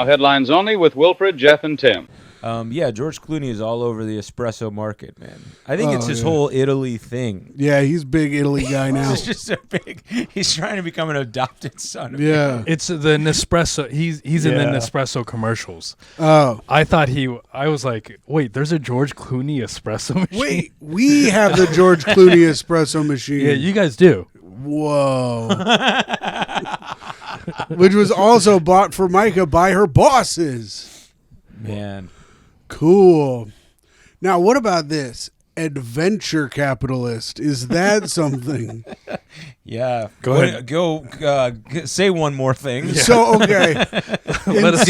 Now headlines only with Wilfred, Jeff, and Tim. Yeah, George Clooney is all over the espresso market, man. I think it's his whole Italy thing. Yeah, he's big Italy guy now. He's just a big. He's trying to become an adopted son. Yeah, it's the Nespresso. He's in the Nespresso commercials. Oh, I was like, wait, there's a George Clooney espresso machine. Wait, we have the George Clooney espresso machine. Yeah, you guys do. Whoa. Which was also bought for Micah by her bosses. Man. Cool. Now, what about this? Adventure capitalist. Is that something? Yeah. Go ahead. Say one more thing. Yeah. So, okay. Let us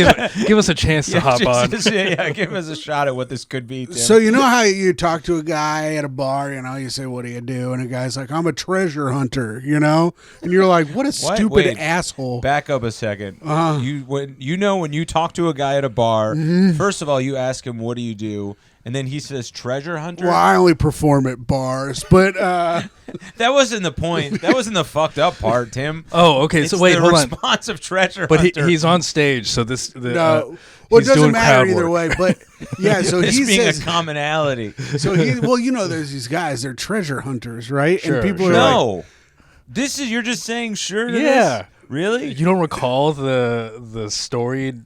give us a chance to hop on. Give us a shot at what this could be, Tim. So, you know how you talk to a guy at a bar, you say, what do you do? And a guy's like, I'm a treasure hunter, And you're like, what a stupid asshole. Back up a second. Uh-huh. When you talk to a guy at a bar, first of all, you ask him, what do you do? And then he says, treasure hunter? Well, I only perform at bars, but... that wasn't the point. That wasn't the fucked up part, Tim. Oh, okay. So wait, hold on. The response of treasure but hunter. He's on stage, so this... No. Well, it doesn't matter either way, but... Yeah, so he being says... a commonality. So there's these guys, they're treasure hunters, right? Sure, and people are like... You're just saying sure to Yeah. this? Really? You don't recall the storied...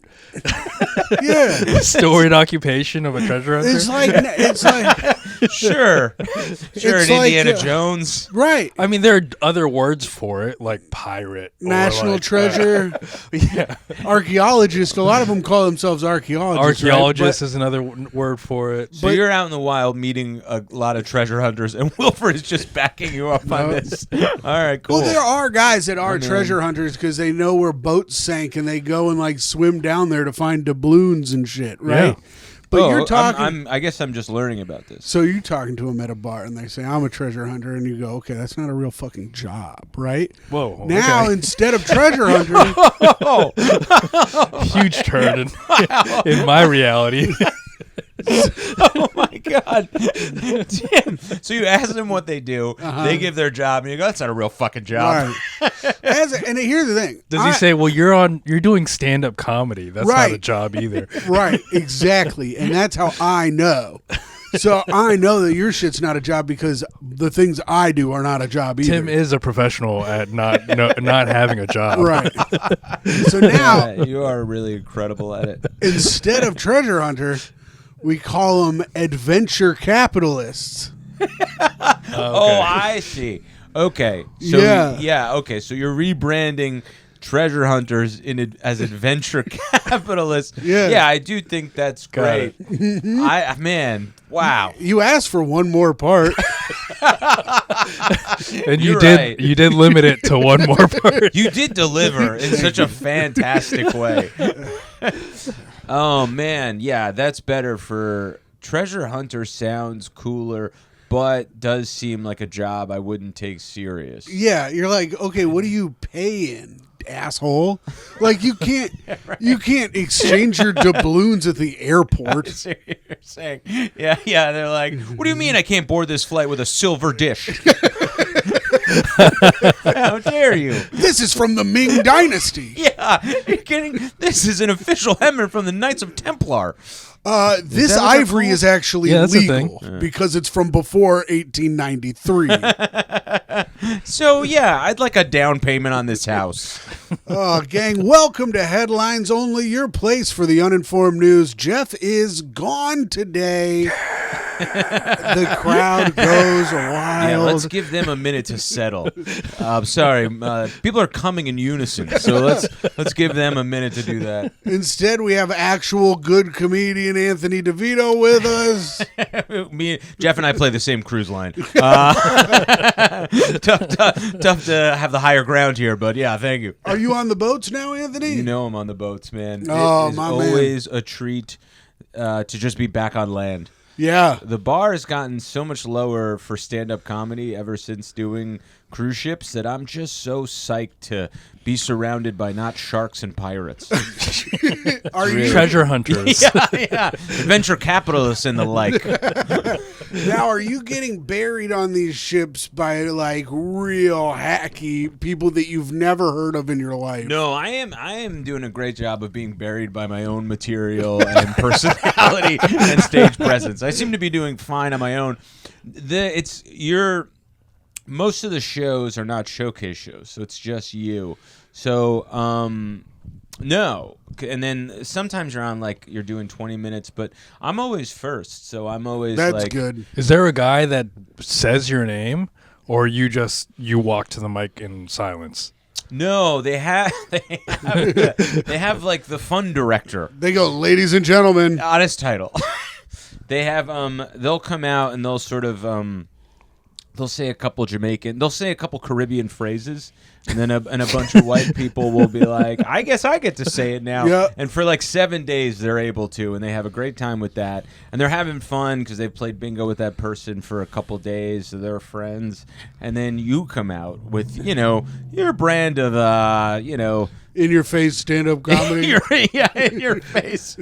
storied occupation of a treasure hunter? It's like sure, it's Indiana like, Jones, right? I mean, there are other words for it, like pirate, national treasure, yeah, archaeologist. A lot of them call themselves archaeologists. Archaeologist right? is another word for it. So you're out in the wild meeting a lot of treasure hunters, and Wilfred is just backing you up on this. All right, cool. Well, there are guys that are treasure hunters because they know where boats sank and they go and swim down there to find doubloons and shit, right? Yeah. But you're talking. I guess I'm just learning about this. So you're talking to them at a bar and they say, I'm a treasure hunter. And you go, okay, that's not a real fucking job, right? Whoa. Now, instead of treasure hunting. Huge turn in my reality. Oh my God, Tim! So you ask them what they do, they give their job, and you go, "That's not a real fucking job." Right. And here's the thing: Does he say, "Well, you're doing stand-up comedy? That's not a job either." Right, exactly, and that's how I know. So I know that your shit's not a job because the things I do are not a job either. Tim is a professional at not having a job. Right. So now you are really incredible at it. Instead of treasure hunter, we call them adventure capitalists. Oh, I see. Okay. So okay. So you're rebranding treasure hunters as adventure capitalists. Yeah, I do think that's great. Wow. You asked for one more part. And you did limit it to one more part. You did deliver in such a fantastic way. Oh man, yeah, that's better. For treasure hunter sounds cooler, but does seem like a job I wouldn't take serious. Yeah, you're like, okay, what do you pay in, asshole? Like you can't exchange your doubloons at the airport. That's what you're saying. Yeah, they're like, what do you mean I can't board this flight with a silver dish? How dare you? This is from the Ming Dynasty. Yeah, you're kidding? This is an official helmet from the Knights of Templar. This ivory is actually legal because it's from before 1893. So, yeah, I'd like a down payment on this house. Gang, welcome to Headlines Only, your place for the uninformed news. Jeff is gone today. The crowd goes wild. Yeah, let's give them a minute to settle. Sorry, people are coming in unison, so let's give them a minute to do that. Instead, we have actual good comedian Anthony Devito with us. Jeff and I play the same cruise line. Tough to have the higher ground here, but yeah, thank you. Are you on the boats now, Anthony? You know I'm on the boats, man. Oh, it is my always a treat to just be back on land. Yeah. The bar has gotten so much lower for stand-up comedy ever since doing cruise ships that I'm just so psyched to be surrounded by not sharks and pirates. Are you Treasure hunters. yeah. Venture capitalists and the like. now? Are you getting buried on these ships by like real hacky people that you've never heard of in your life? No, I am doing a great job of being buried by my own material and personality and stage presence. I seem to be doing fine on my own. Most of the shows are not showcase shows, so it's just you. So, no. And then sometimes you're on, like, you're doing 20 minutes, but I'm always first, so I'm always That's like... good. Is there a guy that says your name, or you walk to the mic in silence? No, they have like the fun director. They go, ladies and gentlemen. Honest title. They have they'll come out and they'll sort of they'll say a couple Caribbean phrases, and then a bunch of white people will be like, I guess I get to say it now. Yeah. And for like 7 days they're able to, and they have a great time with that, and they're having fun because they've played bingo with that person for a couple days, so they're friends. And then you come out with your brand of In your face stand-up comedy. in your face.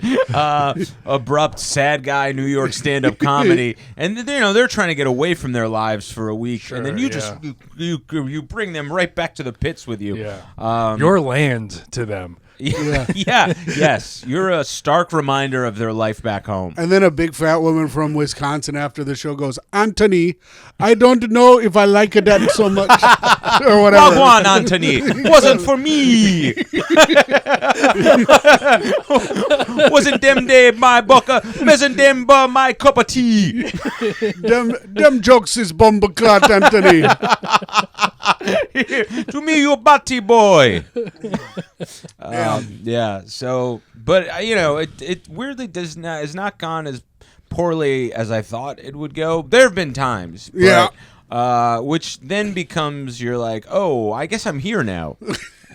Abrupt, sad guy, New York stand-up comedy. And they're trying to get away from their lives for a week, and then you just you bring them right back to the pits with you. Yeah. Your land to them. Yes. You're a stark reminder of their life back home. And then a big fat woman from Wisconsin after the show goes, Anthony, I don't know if I like that so much. Or whatever. Wagwan, Anthony. Wasn't for me. Wasn't them day my bucker. Wasn't them my cup of tea. them jokes is bumbleclot, Anthony. To me, you batty boy. So, but it weirdly has not gone as poorly as I thought it would go. There have been times, but, which then becomes you're like, oh, I guess I'm here now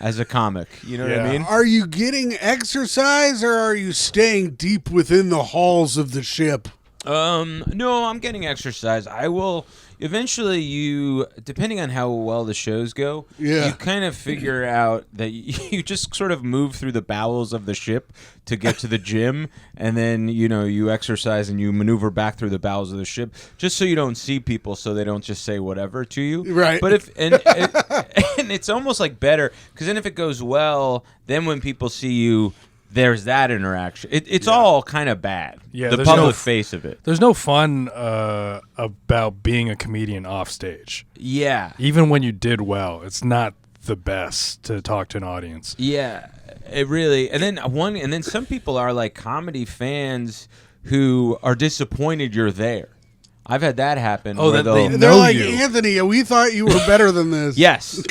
as a comic. You know what I mean? Are you getting exercise, or are you staying deep within the halls of the ship? No, I'm getting exercise. I will. Eventually, depending on how well the shows go, you kind of figure out that you just sort of move through the bowels of the ship to get to the gym, and then you exercise and you maneuver back through the bowels of the ship, just so you don't see people, so they don't just say whatever to you. Right. But and it's almost like better, because then if it goes well, then when people see you, there's that interaction. It's all kind of bad. Yeah, the public face of it. There's no fun about being a comedian off stage. Yeah. Even when you did well, it's not the best to talk to an audience. Yeah, it really. And then some people are like comedy fans who are disappointed you're there. I've had that happen. Oh, that They're know like, you. Anthony, we thought you were better than this. Yes.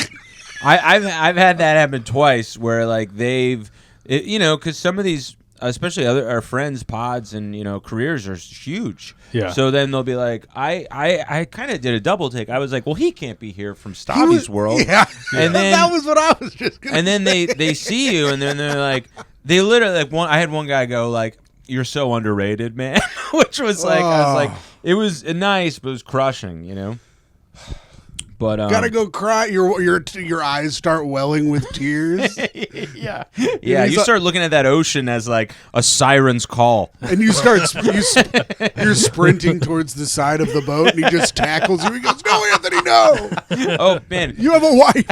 I've had that happen twice where like because some of these, especially our friends' pods and careers are huge. Yeah. So then they'll be like, I kind of did a double take. I was like, well, he can't be here from Stabby's world. Yeah. And then that was what I was just gonna and then they see you, and then they're like, they literally like I had one guy go like, "You're so underrated, man," which was like, I was like, it was nice, but it was crushing, But gotta go cry. Your eyes start welling with tears. Yeah. You start looking at that ocean as like a siren's call, and you you're sprinting towards the side of the boat, and he just tackles you. He goes, "No, Anthony, no! Oh man, You have a wife."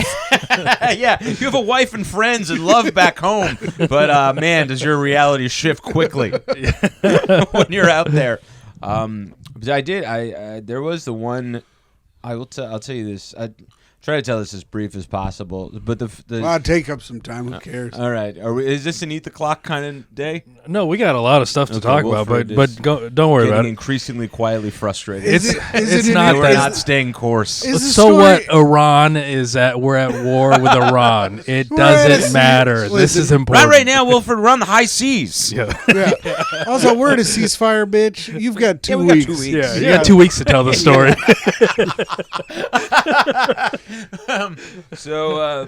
Yeah, you have a wife and friends and love back home, but man, does your reality shift quickly when you're out there. But I did. There was the one. I'll tell you this. I try to tell this as brief as possible. But I'll take up some time. Who cares? All right. Is this an eat the clock kind of day? No, we got a lot of stuff to talk about, WILFRED but don't worry about it. Increasingly quietly frustrated. It's not We're that. not staying course. So what? Iran is at. We're at war with Iran. It doesn't matter. This is important. Not right now, WILFRED. We're on the high seas. Yeah. Also, we're at a ceasceasire, bitch. You've got 2 we got weeks. 2 weeks. Yeah, you got 2 weeks to tell the story. So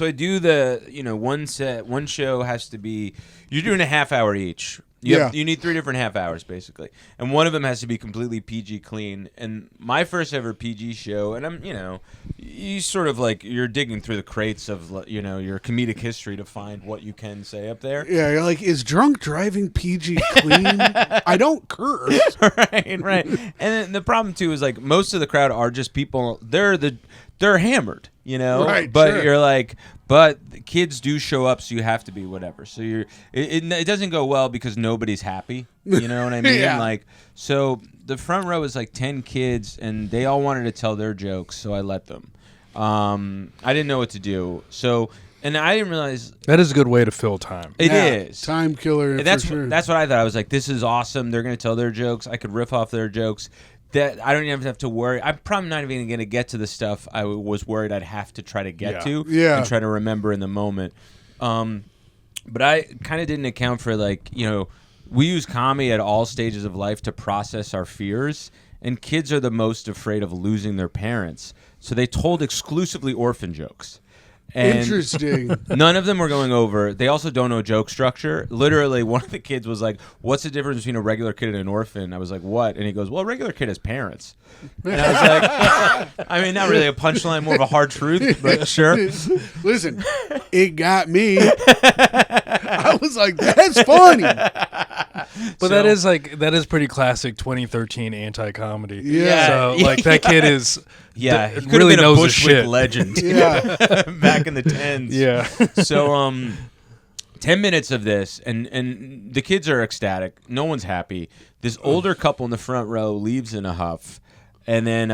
I do the one show has to be, you're doing a half hour each, You need 3 different half hours, basically. And one of them has to be completely PG clean. And my first ever PG show, and I'm, you sort of like, you're digging through the crates of, your comedic history to find what you can say up there. Yeah, you're like, is drunk driving PG clean? I don't curse. Right. And then the problem, too, is like most of the crowd are just people, they're hammered, Right, but sure. you're like, but the kids do show up, so you have to be whatever. So it doesn't go well because nobody's happy. You know what I mean? Yeah. Like, so the front row is like 10 kids, and they all wanted to tell their jokes, so I let them. I didn't know what to do, and I didn't realize That is a good way to fill time. it is. Time killer. And that's for sure. that's what I thought. I was like, this is awesome. They're going to tell their jokes. I could riff off their jokes. That I don't even have to worry. I'm probably not even going to get to the stuff I was worried I'd have to try to get to and try to remember in the moment. But I kind of didn't account for we use comedy at all stages of life to process our fears, and kids are the most afraid of losing their parents. So they told exclusively orphan jokes. And Interesting. none of them were going over. They also don't know joke structure. Literally, one of the kids was like, "What's the difference between a regular kid and an orphan?" I was like, "What?" And he goes, "Well, a regular kid has parents." And I was like, I mean, not really a punchline, more of a hard truth, but sure. Listen, it got me. I was like, that's funny. But that is pretty classic 2013 anti-comedy. Yeah. So that kid is He could really have been a knows his Bushwick shit. legend. Yeah. Back in the 10s. Yeah. So 10 minutes of this, and the kids are ecstatic. No one's happy. This older couple in the front row leaves in a huff, and then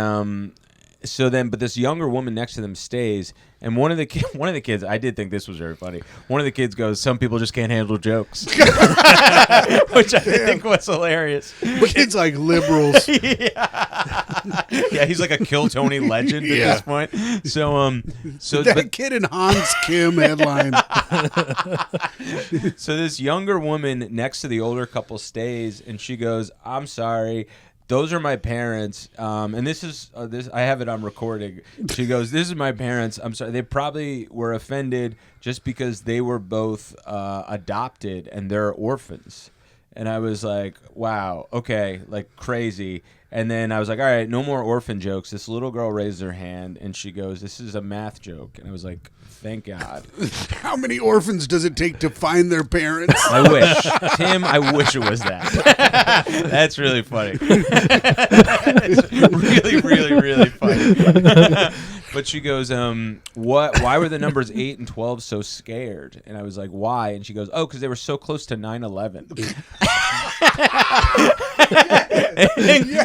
but this younger woman next to them stays. And one of the kids, I did think this was very funny. One of the kids goes, "Some people just can't handle jokes," which I think was hilarious. Kids like liberals. Yeah, he's like a Kill Tony legend at this point. So That kid in Hans Kim headline. So this younger woman next to the older couple stays, and she goes, "I'm sorry. Those are my parents, and this is this. I have it on recording." She goes, "This is my parents. I'm sorry. They probably were offended just because they were both adopted and they're orphans." And I was like, "Wow, okay, like crazy." And then I was like, "All right, no more orphan jokes." This little girl raised her hand, and she goes, "This is a math joke." And I was like, "Thank God." How many orphans does it take to find their parents? I wish. Tim, I wish it was that. That's really funny. It's really, really, really funny. But she goes, why were the numbers 8 and 12 so scared? And I was like, why? And she goes, "Oh, because they were so close to 9/11.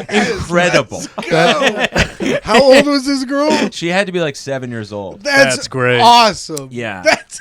Incredible. How old was this girl? She had to be like 7 years old. That's great. Awesome. Yeah. That's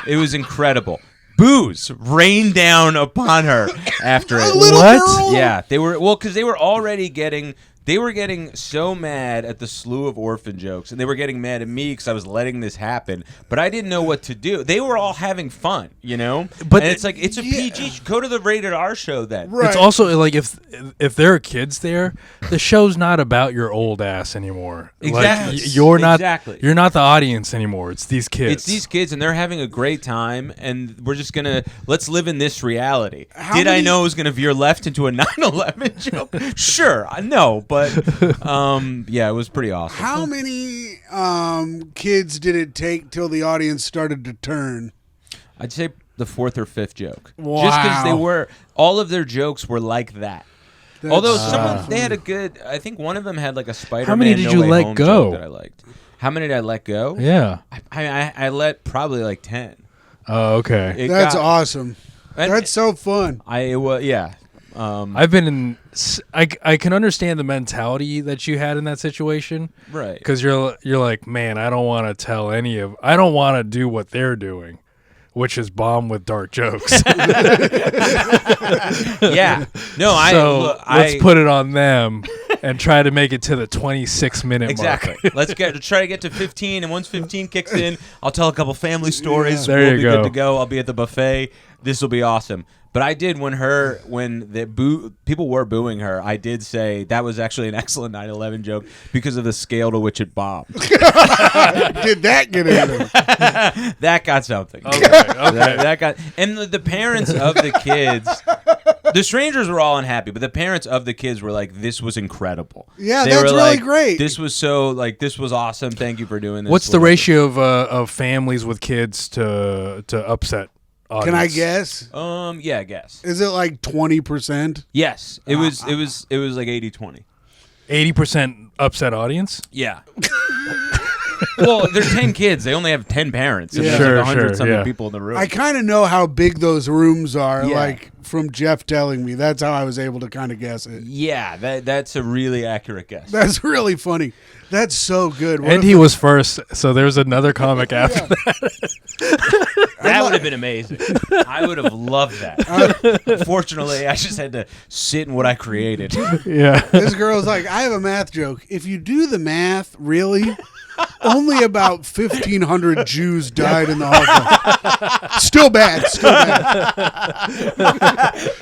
It was incredible. Booze rained down upon her after it. little What? girl? Yeah, they were because they were already getting. They were getting so mad at the slew of orphan jokes, and they were getting mad at me because I was letting this happen. But I didn't know what to do. They were all having fun, But and it's like it's a PG. Go to the rated R show then. Right. It's also like if there are kids there, the show's not about your old ass anymore. Exactly. Like, you're not Exactly. you're not the audience anymore. It's these kids. It's these kids, and they're having a great time, and we're just let's live in this reality. How Did I many- know it was gonna veer left into a 9/11 joke? Sure, no, but yeah, it was pretty awesome. How many kids did it take till the audience started to turn? I'd say the 4th or 5th joke. Wow. Just because all of their jokes were like that. That's Although so some of them, funny. they had a good, I think one of them had like a Spider-Man How many did No you Way let Home go? joke that I liked. How many did I let go? Yeah. I let probably like 10. Oh, okay. It That's got- awesome. and That's so fun. yeah. I've been in. I can understand the mentality that you had in that situation, Right. because you're like, man, I don't want to I don't want to do what they're doing, which is bomb with dark jokes. Yeah. No, So let's put it on them. and try to make it to the 26-minute Exactly. mark. Let's try to get to 15, and once 15 kicks in, I'll tell a couple family stories. There we'll you be go. good to go. I'll be at the buffet. This will be awesome. But I did when the people were booing her. I did say that was actually an excellent 9/11 joke because of the scale to which it bombed. Did that get in there? That got something. Okay. That got, and the parents of the kids. The strangers were all unhappy, but the parents of the kids were like, "This was incredible." Yeah, They that's were really like, great. This was this was awesome. Thank you for doing this. What's the Whatever. ratio of families with kids to upset audience? Can I guess? Yeah, I guess. Is it like 20%? Yes, it was like 80-20. 80% upset audience? Yeah. Well, they're 10 kids. They only have 10 parents. And Yeah. there's Sure, like 100 sure, something yeah. people in the room. I kind of know how big those rooms are, Yeah. like from Jeff telling me. That's how I was able to kind of guess it. Yeah, that's a really accurate guess. That's really funny. That's so good. What And if he was first, so there's another comic after that. That would have been amazing. I would have loved that. Fortunately, I just had to sit in what I created. Yeah. this girl's like, I have a math joke. If you do the math, really, only about 1,500 Jews died in the Holocaust. Still bad. Still bad.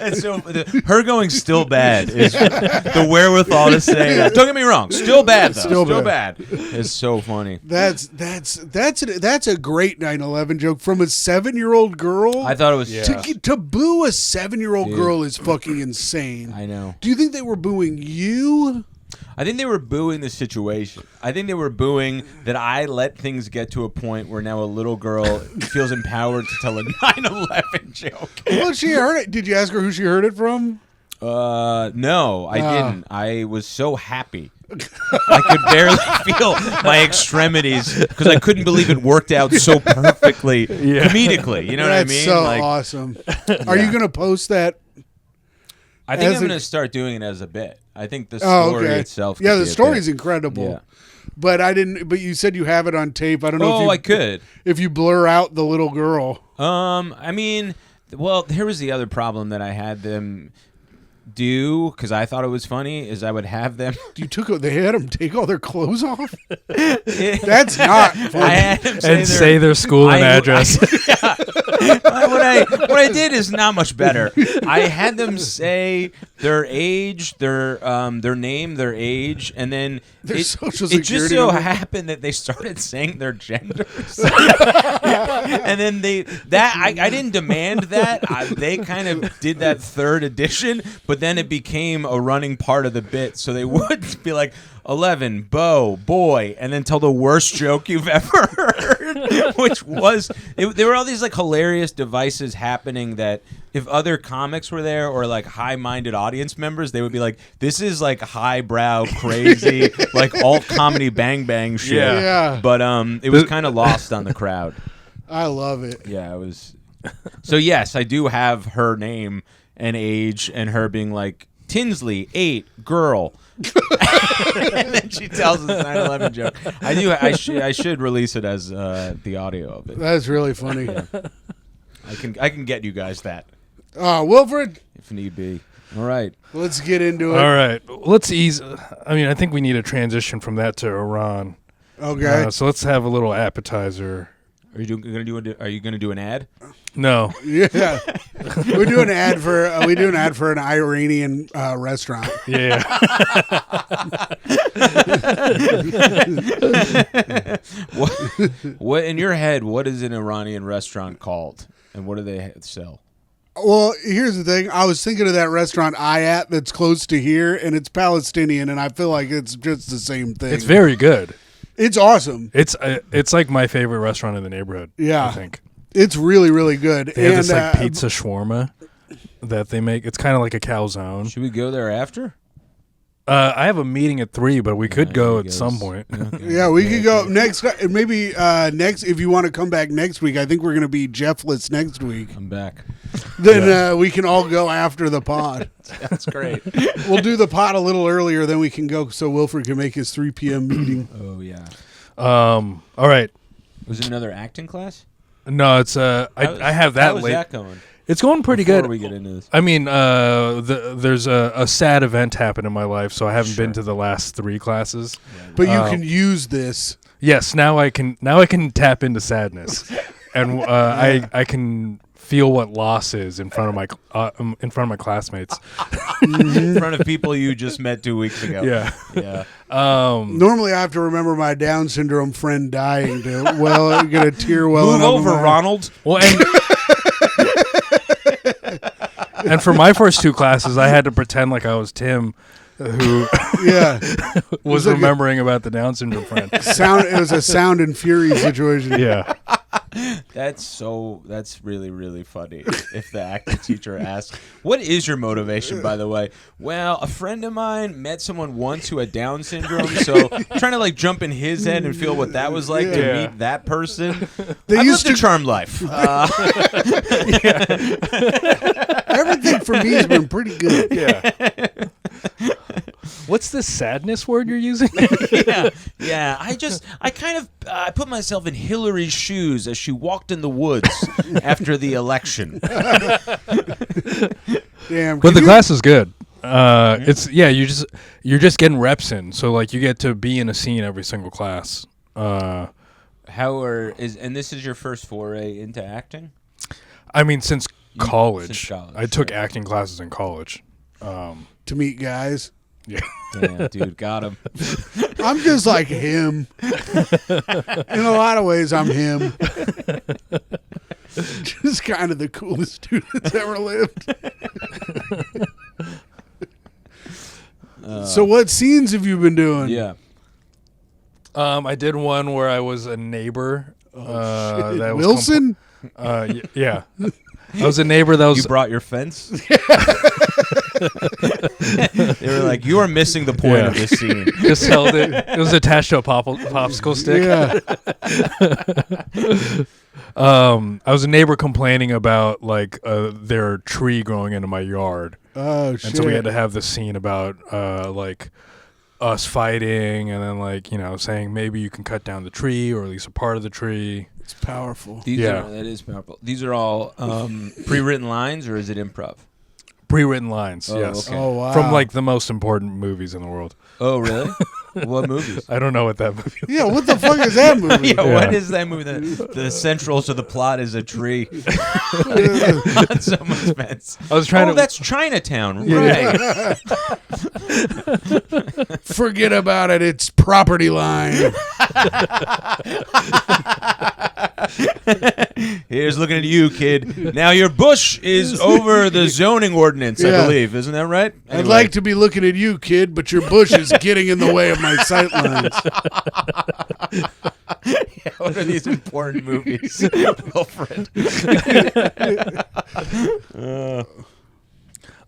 And so her going still bad is the wherewithal to say that. Don't get me wrong, still bad though. Still Still bad. bad. It's so funny. That's a great 9/11 joke from a 7-year-old girl. I thought it was. Yeah. To boo a 7-year-old Dude. girl is fucking insane. I know. Do you think they were booing you? I think they were booing the situation. I think they were booing that I let things get to a point where now a little girl feels empowered to tell a 9/11 joke. Well, she heard it. Did you ask her who she heard it from? No, I didn't. I was so happy. I could barely feel my extremities because I couldn't believe it worked out so perfectly comedically. You know That's what I mean? so Like, awesome. Are you going to post that? I think as I'm a- going to start doing it as a bit. I think the Oh, story okay. itself. Yeah, could the be a story's bit. incredible. Yeah. But I didn't. But you said you have it on tape. I don't know Oh, if I you could. if you blur out the little girl. I mean, well, here was the other problem that I had them do because I thought it was funny is I would have them. They had them take all their clothes off. That's not I funny. had them And say their school and address. What I did is not much better. I had them say their age, their name, their age, and then Their social it just security so number. happened that they started saying their genders, and then I didn't demand that. They kind of did that third edition, but then it became a running part of the bit. So they would be like 11, Bo, boy, and then tell the worst joke you've ever heard, which was there were all these like hilarious devices happening that if other comics were there or like high-minded audience members, they would be like, this is like highbrow, crazy, like alt comedy bang bang shit. Yeah. But it was kind of lost on the crowd. I love it. Yeah, it was. So yes, I do have her name and age and her being like, Tinsley, 8, girl. And then she tells us 9/11 joke. I should release it as the audio of it. That's really funny. I can get you guys that Wilfred, if need be. All right. let's get into it. All right. Let's ease. I mean, I think we need a transition from that to Iran. Okay. So let's have a little appetizer. Are you gonna do an ad? No. Yeah. we do an ad for an Iranian restaurant. Yeah. What in your head? What is an Iranian restaurant called, and what do they sell? Well, here's the thing. I was thinking of that restaurant Ayat that's close to here, and it's Palestinian, and I feel like it's just the same thing. It's very good. It's awesome. It's like my favorite restaurant in the neighborhood. Yeah. I think It's really, really good. they have and this like pizza shawarma that they make. It's kind of like a calzone. Should we go there after? I have a meeting at 3, but we could go I at guess. some point. Yeah, we could go next. Maybe next. If you want to come back next week, I think we're going to be Jeffless next week. I'm back. Then we can all go after the pod. That's great. We'll do the pod a little earlier, then we can go so Wilfred can make his 3 p.m. meeting. Oh yeah. All right. Was it another acting class? No, it's I have that How was late. that going? It's going pretty Before good. we get into this. I mean, there's a sad event happened in my life, so I haven't been to the last 3 classes. But you can use this. Yes, now I can tap into sadness, and I can feel what loss is in front of my classmates. In front of people you just met 2 weeks ago. Yeah. Yeah. Normally, I have to remember my Down syndrome friend dying to get a tear welling Move up. over, Ronald. Well, and for my first 2 classes, I had to pretend like I was Tim, who was like remembering about the Down syndrome friend. It was a sound and fury situation. Yeah. That's really, really funny. If the acting teacher asks, what is your motivation, by the way? Well, a friend of mine met someone once who had Down syndrome, so trying to like jump in his head and feel what that was like to meet that person. I've lived a charmed life. Everything for me has been pretty good. Yeah. What's the sadness word you're using? Yeah. I put myself in Hillary's shoes as she walked in the woods after the election. Damn. But the class is good. You're just getting reps in, so like you get to be in a scene every single class. And this is your first foray into acting? I mean, since college. I took sure. acting classes in college. To meet guys. Yeah. Damn, dude, got him. I'm just like him. In a lot of ways, I'm him. Just kind of the coolest dude that's ever lived. So what scenes have you been doing? Yeah. I did one where I was a neighbor. That was Wilson? Yeah. I was a neighbor that was... You brought your fence? They were like, you are missing the point of this scene. Just held it. It was attached to a popsicle stick. Yeah. I was a neighbor complaining about like their tree growing into my yard. Oh, shit. And so we had to have this scene about like us fighting and then like, saying maybe you can cut down the tree or at least a part of the tree. It's powerful. That is powerful. These are all pre-written lines, or is it improv? Pre-written lines, yes. Okay. Oh, wow. From like the most important movies in the world. Oh, really? What movies? I don't know what that movie is. Yeah, what the fuck is that movie? Yeah, what is that movie? The central to the plot is a tree on someone's fence. I was trying to... that's Chinatown, right? Forget about it. It's property line. Here's looking at you, kid. Now your bush is over the zoning ordinance, I believe. Isn't that right? I'd like to be looking at you, kid, but your bush is getting in the way of my sight lines. What are these important movies, Wilfred?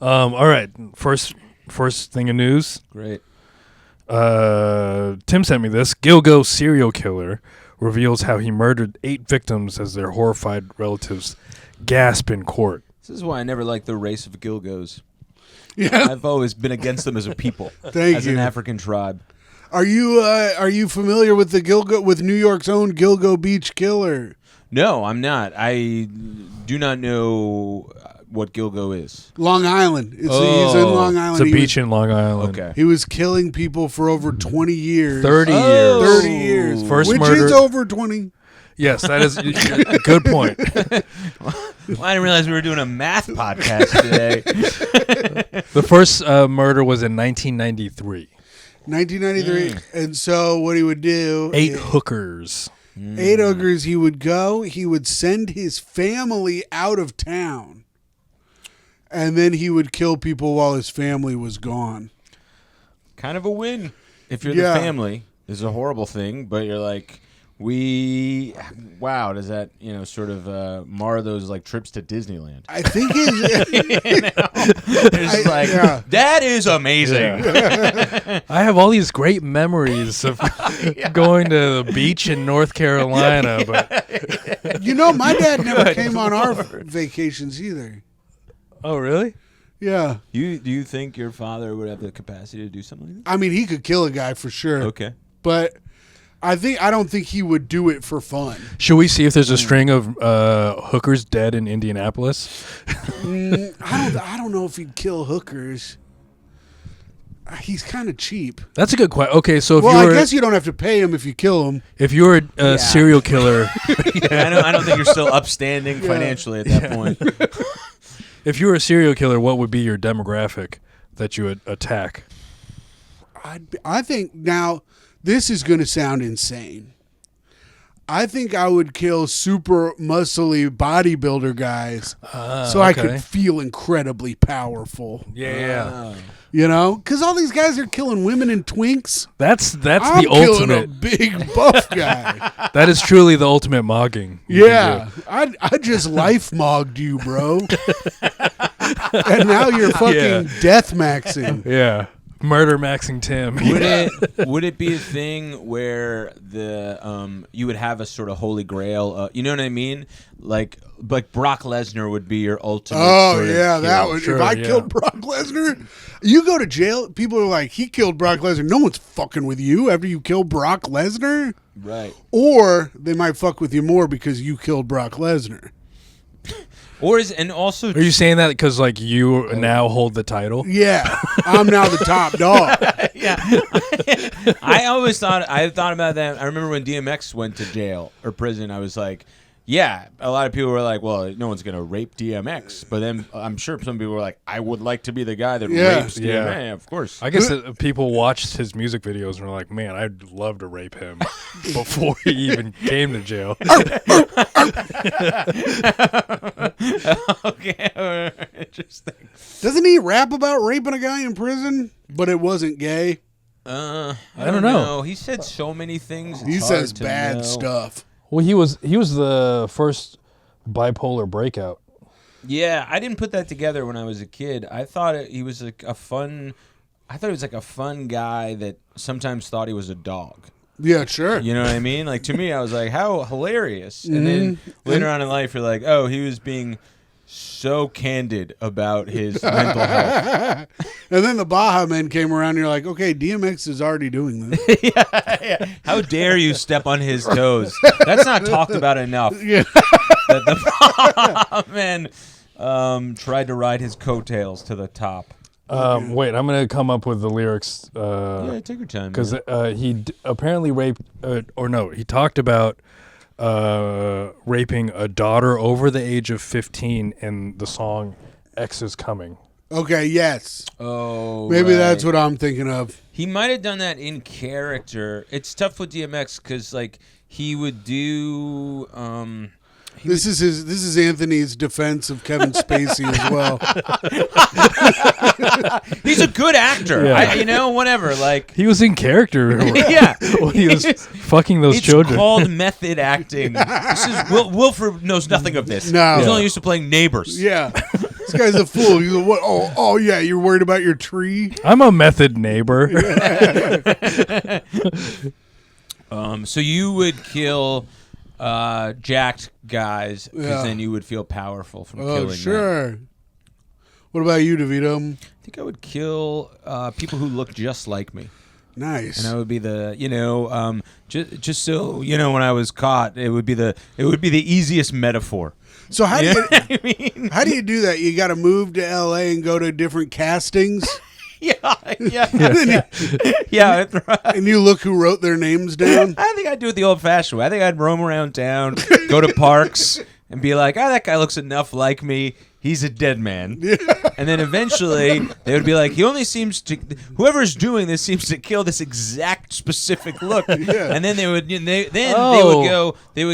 All right. First thing of news. Great. Tim sent me this. Gilgo serial killer reveals how he murdered 8 victims as their horrified relatives gasp in court. This is why I never liked the race of Gilgos. Yeah. I've always been against them as a people, Thank you. an African tribe. Are you familiar with with New York's own Gilgo Beach Killer? No, I'm not. I do not know what Gilgo is. Long Island. He's in Long Island. It's a beach in Long Island. Okay. He was killing people for over 20 years. 30 years. 30 years. First which murder. is over 20. Yes, that is a good point. Well, I didn't realize we were doing a math podcast today. The first murder was in 1993. 1993. And so what he would do... 8 hookers. 8 hookers. He would send his family out of town. And then he would kill people while his family was gone. Kind of a win. If you're the family, it's a horrible thing, but you're like, does that, sort of mar those like trips to Disneyland? I think that is amazing. Yeah. I have all these great memories of going to the beach in North Carolina, but my dad never came on our vacations either. Oh, really? Yeah. Do you think your father would have the capacity to do something like that? I mean, he could kill a guy for sure. Okay. But I don't think he would do it for fun. Should we see if there's a string of hookers dead in Indianapolis? I don't know if he'd kill hookers. He's kind of cheap. That's a good question. Okay, so if I guess you don't have to pay him if you kill him. If you're a serial killer, I don't think you're still upstanding financially at that point. if you were a serial killer, what would be your demographic that you would attack? I think now this is going to sound insane. I think I would kill super muscly bodybuilder guys I could feel incredibly powerful. Yeah. You know, because all these guys are killing women and twinks. That's I'm the killing a ultimate. big buff guy. That is truly the ultimate mogging. Yeah, I just life mogged you, bro. And now you're fucking death maxing. Yeah. Murder maxing Tim. Would it be a thing where you would have a sort of holy grail? You know what I mean? Like Brock Lesnar would be your ultimate. Oh sort of yeah, kill. that would. Sure, If I killed Brock Lesnar, you go to jail. People are like, he killed Brock Lesnar. No one's fucking with you after you kill Brock Lesnar. Right. Or they might fuck with you more because you killed Brock Lesnar. Are you saying that because like you now hold the title? Yeah, I'm now the top dog. Yeah. I thought about that. I remember when DMX went to jail or prison, I was like, yeah, a lot of people were like, well, no one's going to rape DMX. But then I'm sure some people were like, I would like to be the guy that rapes DMX. Yeah, of course. I guess people watched his music videos and were like, man, I'd love to rape him before he even came to jail. Okay, interesting. Doesn't he rap about raping a guy in prison? But it wasn't gay. I don't know. He said so many things. He says bad stuff. Well, he was the first bipolar breakout. Yeah, I didn't put that together when I was a kid. I thought he was like a fun guy that sometimes thought he was a dog. Yeah, sure. You know what I mean? Like, to me, I was like, how hilarious. And then later on in life, you're like, oh, he was being so candid about his mental health. And then the Baja Men came around and you're like, okay, DMX is already doing this. Yeah. How dare you step on his toes? That's not talked about enough. Yeah. That the Baja Men tried to ride his coattails to the top. Wait, I'm going to come up with the lyrics. Yeah, take your time. Because he apparently raped, he talked about raping a daughter over the age of 15 in the song X is Coming. Okay, yes. Oh, maybe that's what I'm thinking of. He might have done that in character. It's tough with DMX because, like, he would do... This is Anthony's defense of Kevin Spacey as well. He's a good actor. Yeah. Whatever. Like, he was in character. Yeah. When he was fucking those children. It's called method acting. This is Wilfred knows nothing of this. No. He's only used to playing neighbors. Yeah. This guy's a fool. He's like, what? Oh yeah, you're worried about your tree? I'm a method neighbor. So you would kill jacked guys because then you would feel powerful from killing them. Oh, sure. What about you, DeVito? I think I would kill people who look just like me. Nice. And I would be the, just so when I was caught, it would be the easiest metaphor. So how do you do that? You got to move to LA and go to different castings. Yeah, that's right. And you look who wrote their names down. I think I'd do it the old-fashioned way. I think I'd roam around town, go to parks, and be like, that guy looks enough like me. He's a dead man. Yeah. And then eventually they would be like, whoever's doing this seems to kill this exact specific look. Yeah. And then they would go, they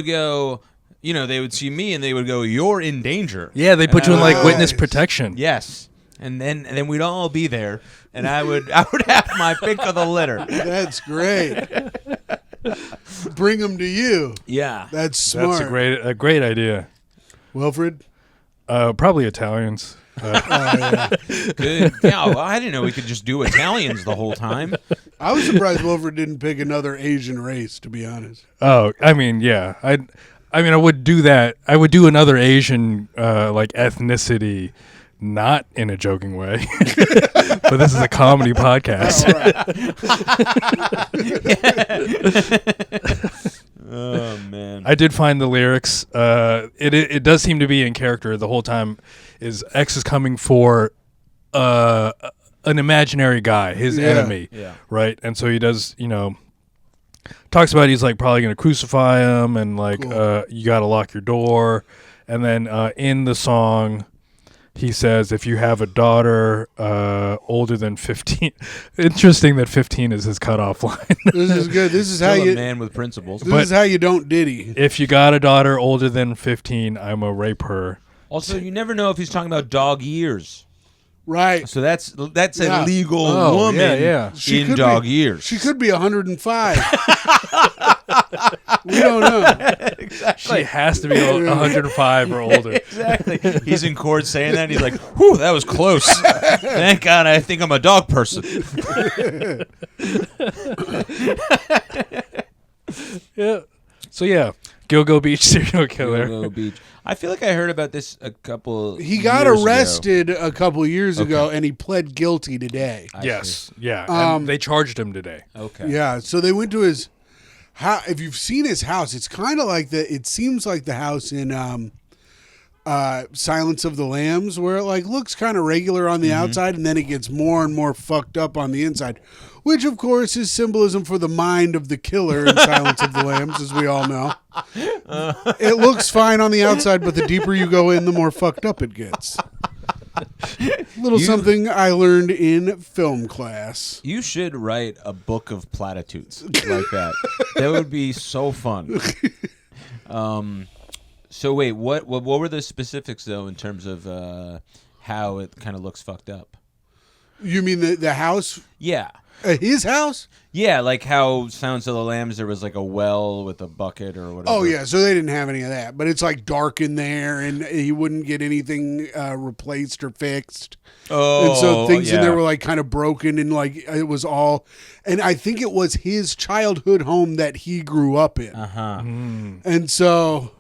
would see me and they would go, you're in danger. Yeah, they put you in like witness protection. Yes. And then we'd all be there, and I would have my pick of the litter. That's great. Bring them to you. Yeah, that's smart. That's a great idea. Wilfred, probably Italians. Yeah. Good. Yeah, well, I didn't know we could just do Italians the whole time. I was surprised Wilfred didn't pick another Asian race, to be honest. Oh, I mean, yeah, I would do that. I would do another Asian like ethnicity. not in a joking way, but this is a comedy podcast. Oh man! I did find the lyrics. It does seem to be in character the whole time. Is X is coming for an imaginary guy, his enemy, right? And so he does, talks about he's like probably going to crucify him, and like you got to lock your door. And then in the song, he says, if you have a daughter older than 15, interesting that 15 is his cutoff line. This is good. This is how Still you a man with principles. This is how you don't Diddy. If you got a daughter older than 15, I'm a rape her. Also, you never know if he's talking about dog years. Right. So that's a legal woman She in could dog be- years. She could be 105. We don't know. She has to be 105 or older. Exactly. He's in court saying that, and he's like, whew, that was close. Thank God I think I'm a dog person. Yeah. So yeah, Gilgo Beach serial killer. Gilgo Beach. I feel like I heard about this a couple He got years arrested a couple years ago, Okay. and he pled guilty today. I Yes. Yeah. Um, And they charged him today. Okay. Yeah, so they went to his house. If you've seen his house, it's kind of like it seems like the house in Silence of the Lambs, where it like looks kind of regular on the outside, and then it gets more and more fucked up on the inside, which of course is symbolism for the mind of the killer in Silence of the Lambs, as we all know. It looks fine on the outside, but the deeper you go in, the more fucked up it gets. Little something I learned in film class. You should write a book of platitudes like that. That would be so fun. So wait, what were the specifics though in terms of how it kind of looks fucked up? You mean the house? Yeah. His house? Yeah, like how Silence of the Lambs, there was like a well with a bucket or whatever. Oh, yeah. So they didn't have any of that. But it's like dark in there, and he wouldn't get anything replaced or fixed. Oh, And so things in yeah. there were like kind of broken, and like it was all. And I think it was his childhood home that he grew up in. Uh-huh. And so.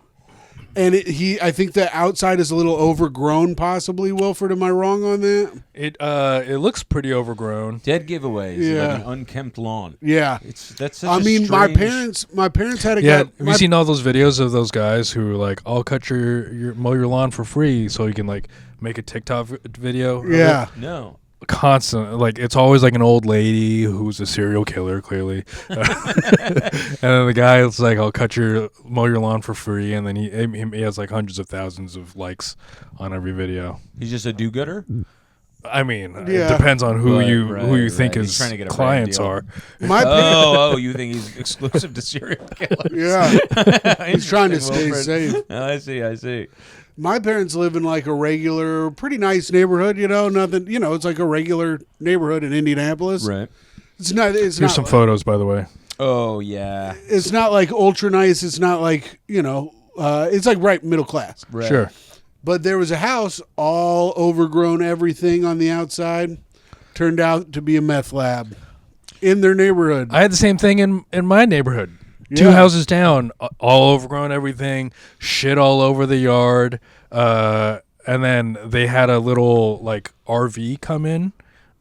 And I think the outside is a little overgrown, possibly. Wilfred, am I wrong on that? It looks pretty overgrown. Dead giveaways, Yeah. like an unkempt lawn. Yeah. That's such I a mean, strange... my parents had a Yeah, guy. have you seen all those videos of those guys who like, I'll cut your mow your lawn for free, so you can like make a TikTok video? of Yeah. No. it? Constant, like it's always like an old lady who's a serial killer, clearly, and then the guy is like, I'll mow your lawn for free, and then he has like hundreds of thousands of likes on every video. He's just a do-gooder? I mean, Yeah. it depends on who Right, you think right. He's his trying to get a brand clients deal. are. My parents, You think he's exclusive to serial killers? yeah. He's trying to Interesting, stay Wilfred. safe. Oh, I see. My parents live in like a regular, pretty nice neighborhood. Nothing. It's like a regular neighborhood in Indianapolis. Right. It's not. It's Here's not. some photos, by the way. Oh, yeah. It's not like ultra nice. It's not like It's like right middle class. Right. Sure. But there was a house, all overgrown, everything on the outside, turned out to be a meth lab in their neighborhood. I had the same thing in my neighborhood. Two Yeah. houses down, all overgrown, everything, shit all over the yard. And then they had a little like RV come in,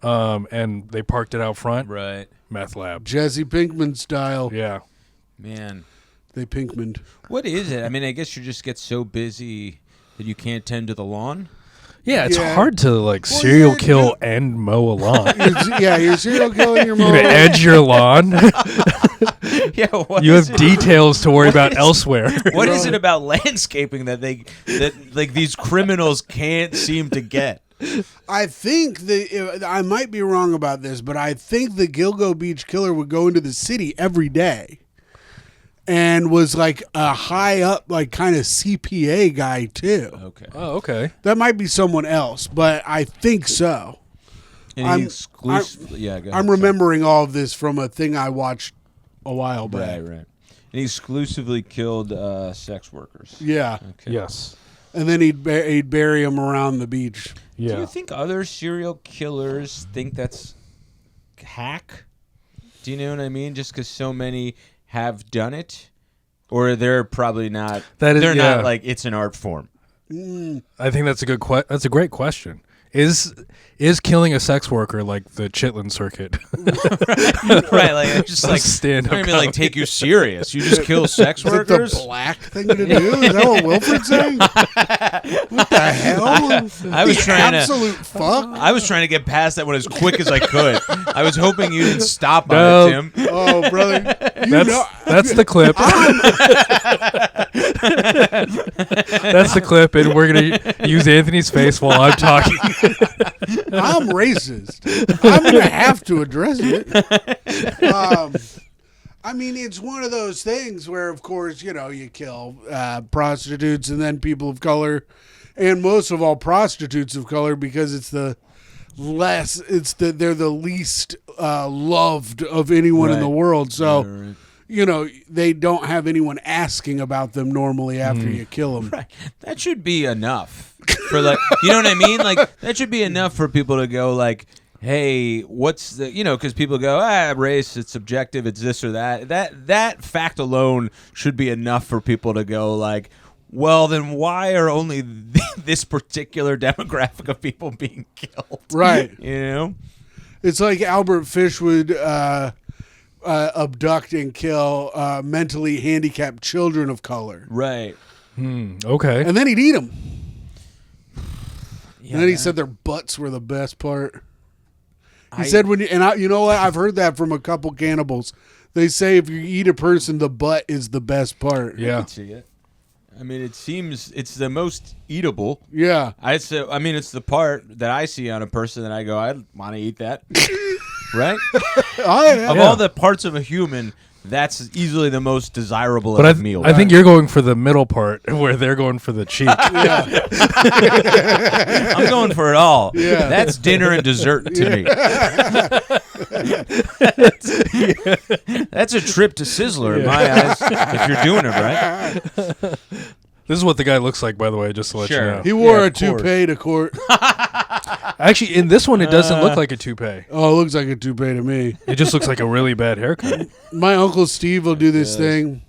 and they parked it out front. Right. Meth lab. Jesse Pinkman style. Yeah. Man. They Pinkmaned. What is it? I mean, I guess you just get so busy that you can't tend to the lawn. Yeah, it's Yeah. hard to like Well, serial yeah, kill and mow a lawn. You're serial killing your You mom. edge your lawn. Yeah. What You is have it? details to worry about elsewhere. What is it about landscaping that like these criminals can't seem to get? I think I might be wrong about this, but I think the Gilgo Beach Killer would go into the city every day and was like a high up, like kind of CPA guy too. Okay. Oh, okay. That might be someone else, but I think so. And I'm- he exclusively, yeah. Go ahead, I'm sorry. remembering all of this from a thing I watched a while back. Right. And he exclusively killed sex workers. Yeah, Okay. Yes. and then he'd bury them around the beach. Do Yeah. you think other serial killers think that's hack? Do you know what I mean? Just because so many have done it, or they're probably not. That is- they're yeah. not like it's an art form. I think that's a good that's a great question. Is killing a sex worker like the Chitlin circuit? Right, like just like stand-up I don't even like take you serious. You just kill sex Is it workers. the black thing to do? Is that what Wilfred's saying? What the hell? I was trying to absolute fuck. I was trying to get past that one as quick as I could. I was hoping you didn't stop No. on it, Tim. Oh, brother, That's the clip. That's the clip, and we're gonna use Anthony's face while I'm talking. I'm racist. I'm gonna have to address it. I mean, it's one of those things where, of course, you kill prostitutes and then people of color, and most of all prostitutes of color, because they're the least loved of anyone in the world. So, they don't have anyone asking about them normally after you kill them. Right. That should be enough for you know what I mean? Like that should be enough for people to go like, hey, what's the, because people go, race, it's subjective, it's this or that. That fact alone should be enough for people to go like, well, then why are only this particular demographic of people being killed? Right. It's like Albert Fish would abduct and kill mentally handicapped children of color. Right. Okay. And then he'd eat them. Yeah, and then he said their butts were the best part. He said you know what? I've heard that from a couple cannibals. They say if you eat a person, the butt is the best part. Yeah. I can see it. I mean, it seems it's the most eatable. Yeah. It's the part that I see on a person that I go, I want to eat that. Right? Of all the parts of a human, that's easily the most desirable of meal. I think you're going for the middle part where they're going for the cheek. I'm going for it all. Yeah. That's dinner and dessert to me. That's a trip to Sizzler in my eyes if you're doing it right. This is what the guy looks like, by the way, just to let you know. He wore a toupee to court. Actually, in this one, it doesn't look like a toupee. Oh, it looks like a toupee to me. It just looks like a really bad haircut. My Uncle Steve will do this thing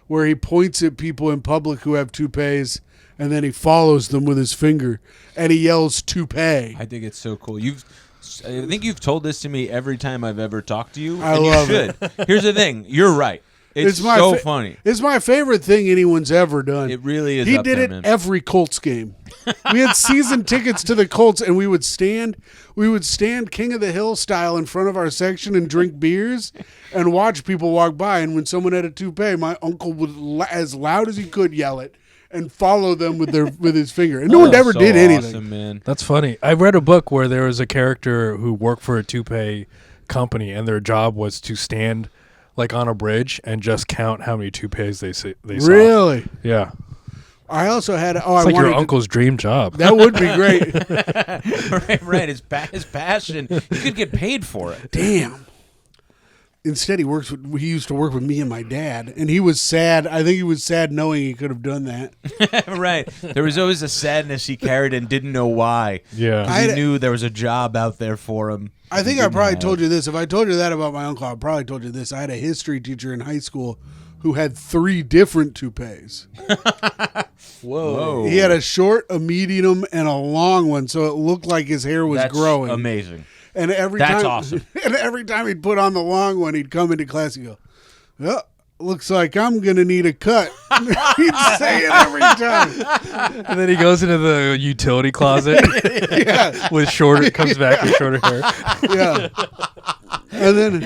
where he points at people in public who have toupees, and then he follows them with his finger, and he yells toupee. I think it's so cool. I think you've told this to me every time I've ever talked to you. I and love you should. Here's the thing. You're right. It's so funny. It's my favorite thing anyone's ever done. It really is. He did it every Colts game. We had season tickets to the Colts, and we would stand King of the Hill style in front of our section and drink beers and watch people walk by. And when someone had a toupee, my uncle would, as loud as he could, yell it and follow them with his finger. And no one ever did anything. Awesome, man. That's funny. I read a book where there was a character who worked for a toupee company, and their job was to stand like on a bridge and just count how many toupees they saw. Really? Yeah. I also had. It's like your uncle's dream job. That would be great. Right. His passion. You could get paid for it. Damn. Instead, he used to work with me and my dad, and he was sad. I think he was sad knowing he could have done that. Right. There was always a sadness he carried and didn't know why. Yeah. He knew there was a job out there for him. I think I probably told you this. If I told you that about my uncle, I probably told you this. I had a history teacher in high school who had 3 different toupees. Whoa. He had a short, a medium, and a long one, so it looked like his hair was growing. Amazing. And That's awesome. And every time he'd put on the long one, he'd come into class and go, "Oh, looks like I'm going to need a cut." He'd say it every time. And then he goes into the utility closet with comes back with shorter hair. Yeah. And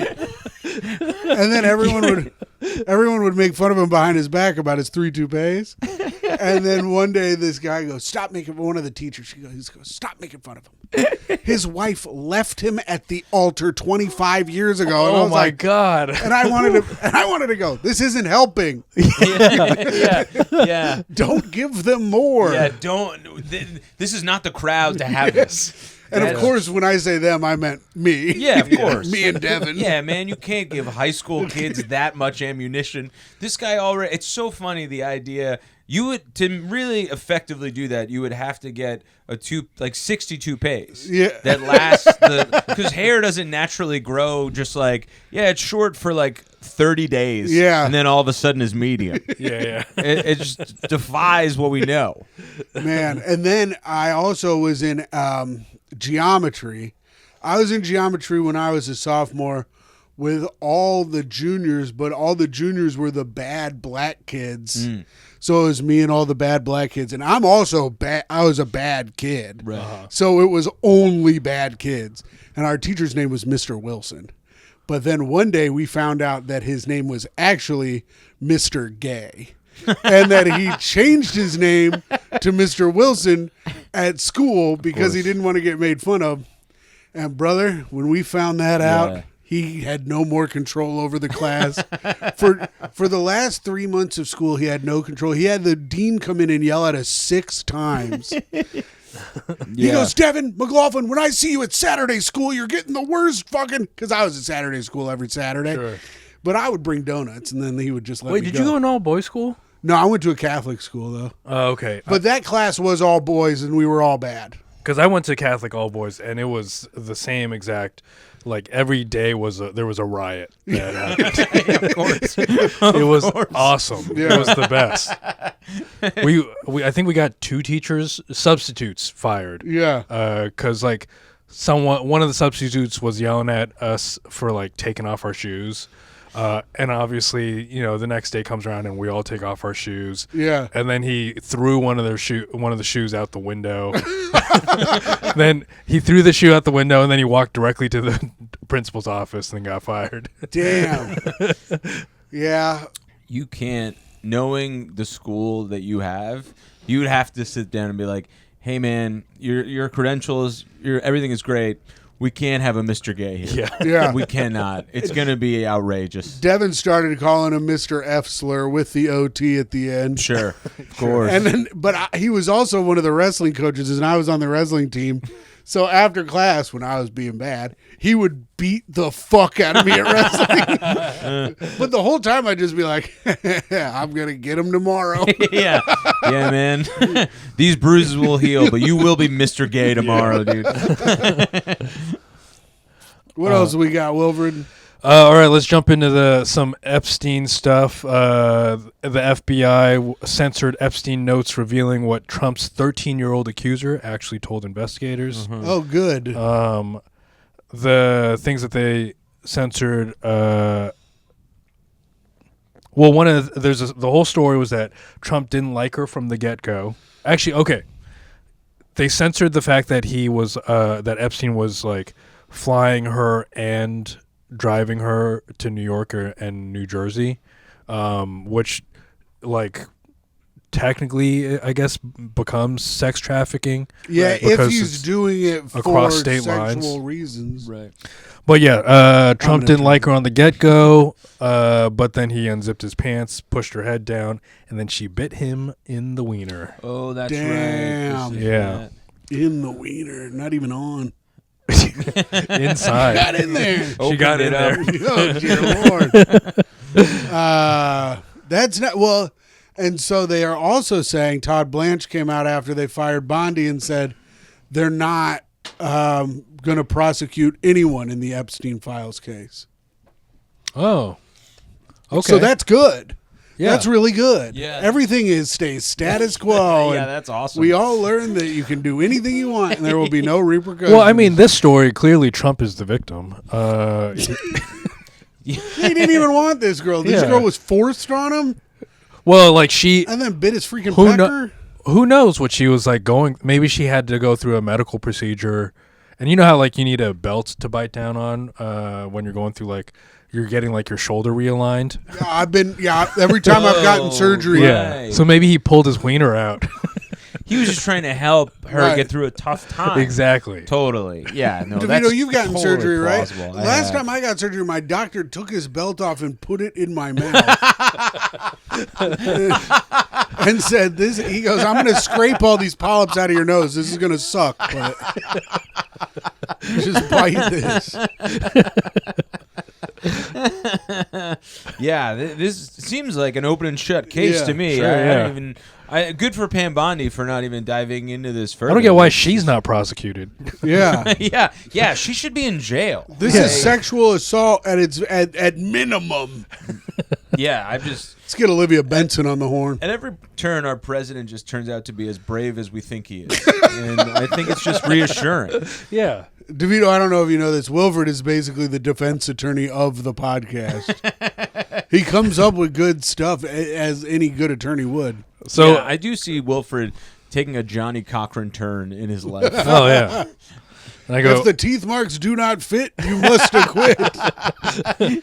then everyone would make fun of him behind his back about his 3 toupees. And then one day this guy goes, "Stop making," one of the teachers, he goes, "Stop making fun of him. His wife left him at the altar 25 years ago." And I was like, God. And I wanted to go, "This isn't helping. Yeah. Don't give them more." Yeah, don't. This is not the crowd to have this. And of course, when I say them, I meant me. Yeah, of course. Me and Devin. Yeah, man, you can't give high school kids that much ammunition. This guy already, it's so funny, the idea, to really effectively do that, you would have to get 60 toupees. Yeah. That last, because hair doesn't naturally grow just it's short for 30 days. Yeah. And then all of a sudden is medium. Yeah. It just defies what we know. Man. And then I also was in geometry. I was in geometry when I was a sophomore with all the juniors, but all the juniors were the bad black kids. So it was me and all the bad black kids. And I'm also bad. I was a bad kid. Right. So it was only bad kids. And our teacher's name was Mr. Wilson. But then one day we found out that his name was actually Mr. Gay. And that he changed his name to Mr. Wilson at school because he didn't want to get made fun of. And brother, when we found that out, he had no more control over the class. For the last 3 months of school, he had no control. He had the dean come in and yell at us 6 times. He goes, Devin McLaughlin, when I see you at Saturday school, you're getting the worst fucking... Because I was at Saturday school every Saturday. Sure. But I would bring donuts, and then he would just let me go. Wait, did you go in all-boys school? No, I went to a Catholic school, though. Oh, okay. But that class was all boys, and we were all bad. Because I went to Catholic all-boys, and it was the same exact... every day there was a riot that happened. Of course. It was awesome. Yeah. It was the best. I think we got 2 teachers, substitutes, fired. Yeah. Because one of the substitutes was yelling at us for taking off our shoes. And obviously, the next day comes around and we all take off our shoes. Yeah. And then he threw one of the shoes out the window. Then he threw the shoe out the window and then he walked directly to the principal's office and got fired. Damn. Yeah. You can't, knowing the school that you would have to sit down and be like, hey man, your credentials, everything is great. We can't have a Mr. Gay here. Yeah. We cannot. It's going to be outrageous. Devin started calling him Mr. F slur with the OT at the end. Sure. Of course. And then, he was also one of the wrestling coaches, and I was on the wrestling team. So after class, when I was being bad, he would beat the fuck out of me at wrestling. But the whole time I'd just be like, I'm going to get him tomorrow. Yeah, man. These bruises will heal, but you will be Mr. Gay tomorrow, dude. What else we got, Wilfred? All right, let's jump into some Epstein stuff. The FBI censored Epstein notes revealing what Trump's 13-year-old accuser actually told investigators. Mm-hmm. Oh, good. The things that they censored. The whole story was that Trump didn't like her from the get-go. Actually, okay, they censored the fact that that Epstein was flying her and driving her to New York and New Jersey, which technically I guess becomes sex trafficking. Yeah, right? if he's doing it for across state sexual lines. reasons. Right. But Trump didn't like her on the get-go, but then he unzipped his pants, pushed her head down, and then she bit him in the wiener. Oh, that's Damn. right. Yeah. In the wiener, not even on. Inside. Got in there. She got in there. Oh, dear Lord. That's not, well, and so they are also saying, Todd Blanche came out after they fired Bondi and said they're not going to prosecute anyone in the Epstein Files case. Oh. Okay. So that's good. Yeah. That's really good. Yeah. Everything stays status quo. Yeah, and that's awesome. we all learn that you can do anything you want and there will be no repercussions. Well, I mean, this story, clearly Trump is the victim. He didn't even want this girl. This girl was forced on him Well, she... and then bit his freaking Who pecker. Who knows what she was going... Maybe she had to go through a medical procedure. And you know how, you need a belt to bite down on when you're going through, you're getting, your shoulder realigned? Every time I've gotten surgery. Yeah. So maybe he pulled his wiener out. He was just trying to help her get through a tough time. Exactly. Totally. Yeah. No. DeVito, That's you've gotten totally surgery, right? plausible. Last time I got surgery, my doctor took his belt off and put it in my mouth. And said, "This." He goes, "I'm going to scrape all these polyps out of your nose. This is going to suck, but just bite this." Yeah, this seems like an open and shut case Yeah, to me. sure, I yeah. don't even. Good for Pam Bondi for not even diving into this further. I don't get why she's not prosecuted. Yeah. yeah, she should be in jail. This is sexual assault at minimum. Yeah, I'm just. Let's get Olivia Benson on the horn. At every turn, our president just turns out to be as brave as we think he is, and I think it's just reassuring. Yeah. DeVito, I don't know if you know this. Wilfred is basically the defense attorney of the podcast. He comes up with good stuff, as any good attorney would. So Yeah, I do see Wilfred taking a Johnny Cochran turn in his life. oh yeah. And I go, If the teeth marks do not fit, you must acquit.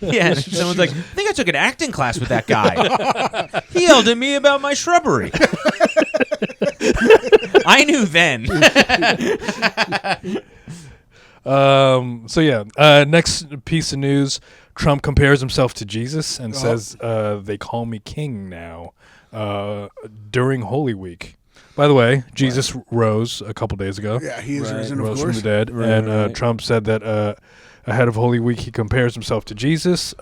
Yeah, and someone's like, I think I took an acting class with that guy. He yelled at me about my shrubbery. I knew then. So yeah, next piece of news: Trump compares himself to Jesus and says, "They call me king now." During Holy Week. By the way, Jesus rose a couple days ago. Yeah, he is risen, of Rose from course. the dead, and Trump said that ahead of Holy Week he compares himself to Jesus.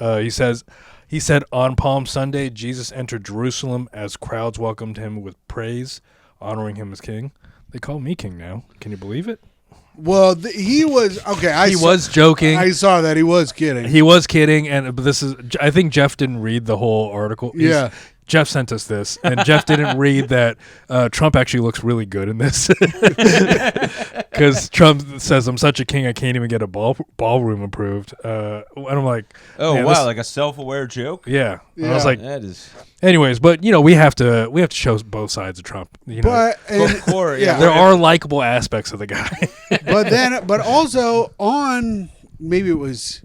He said on Palm Sunday Jesus entered Jerusalem as crowds welcomed him with praise, honoring him as king. They call me king now. Can you believe it? Well, he was okay. He was joking. I saw that he was kidding. He was kidding, but this is. I think Jeff didn't read the whole article. Yeah. Jeff sent us this, and Jeff didn't read that Trump actually looks really good in this. Because Trump says, "I'm such a king, I can't even get a ballroom approved." And I'm like, Oh, man, wow, like a self-aware joke? yeah. And I was Yeah. like, That is... anyways, but we have to show both sides of Trump. But Of course, yeah. there are likable aspects of the guy. but also on maybe it was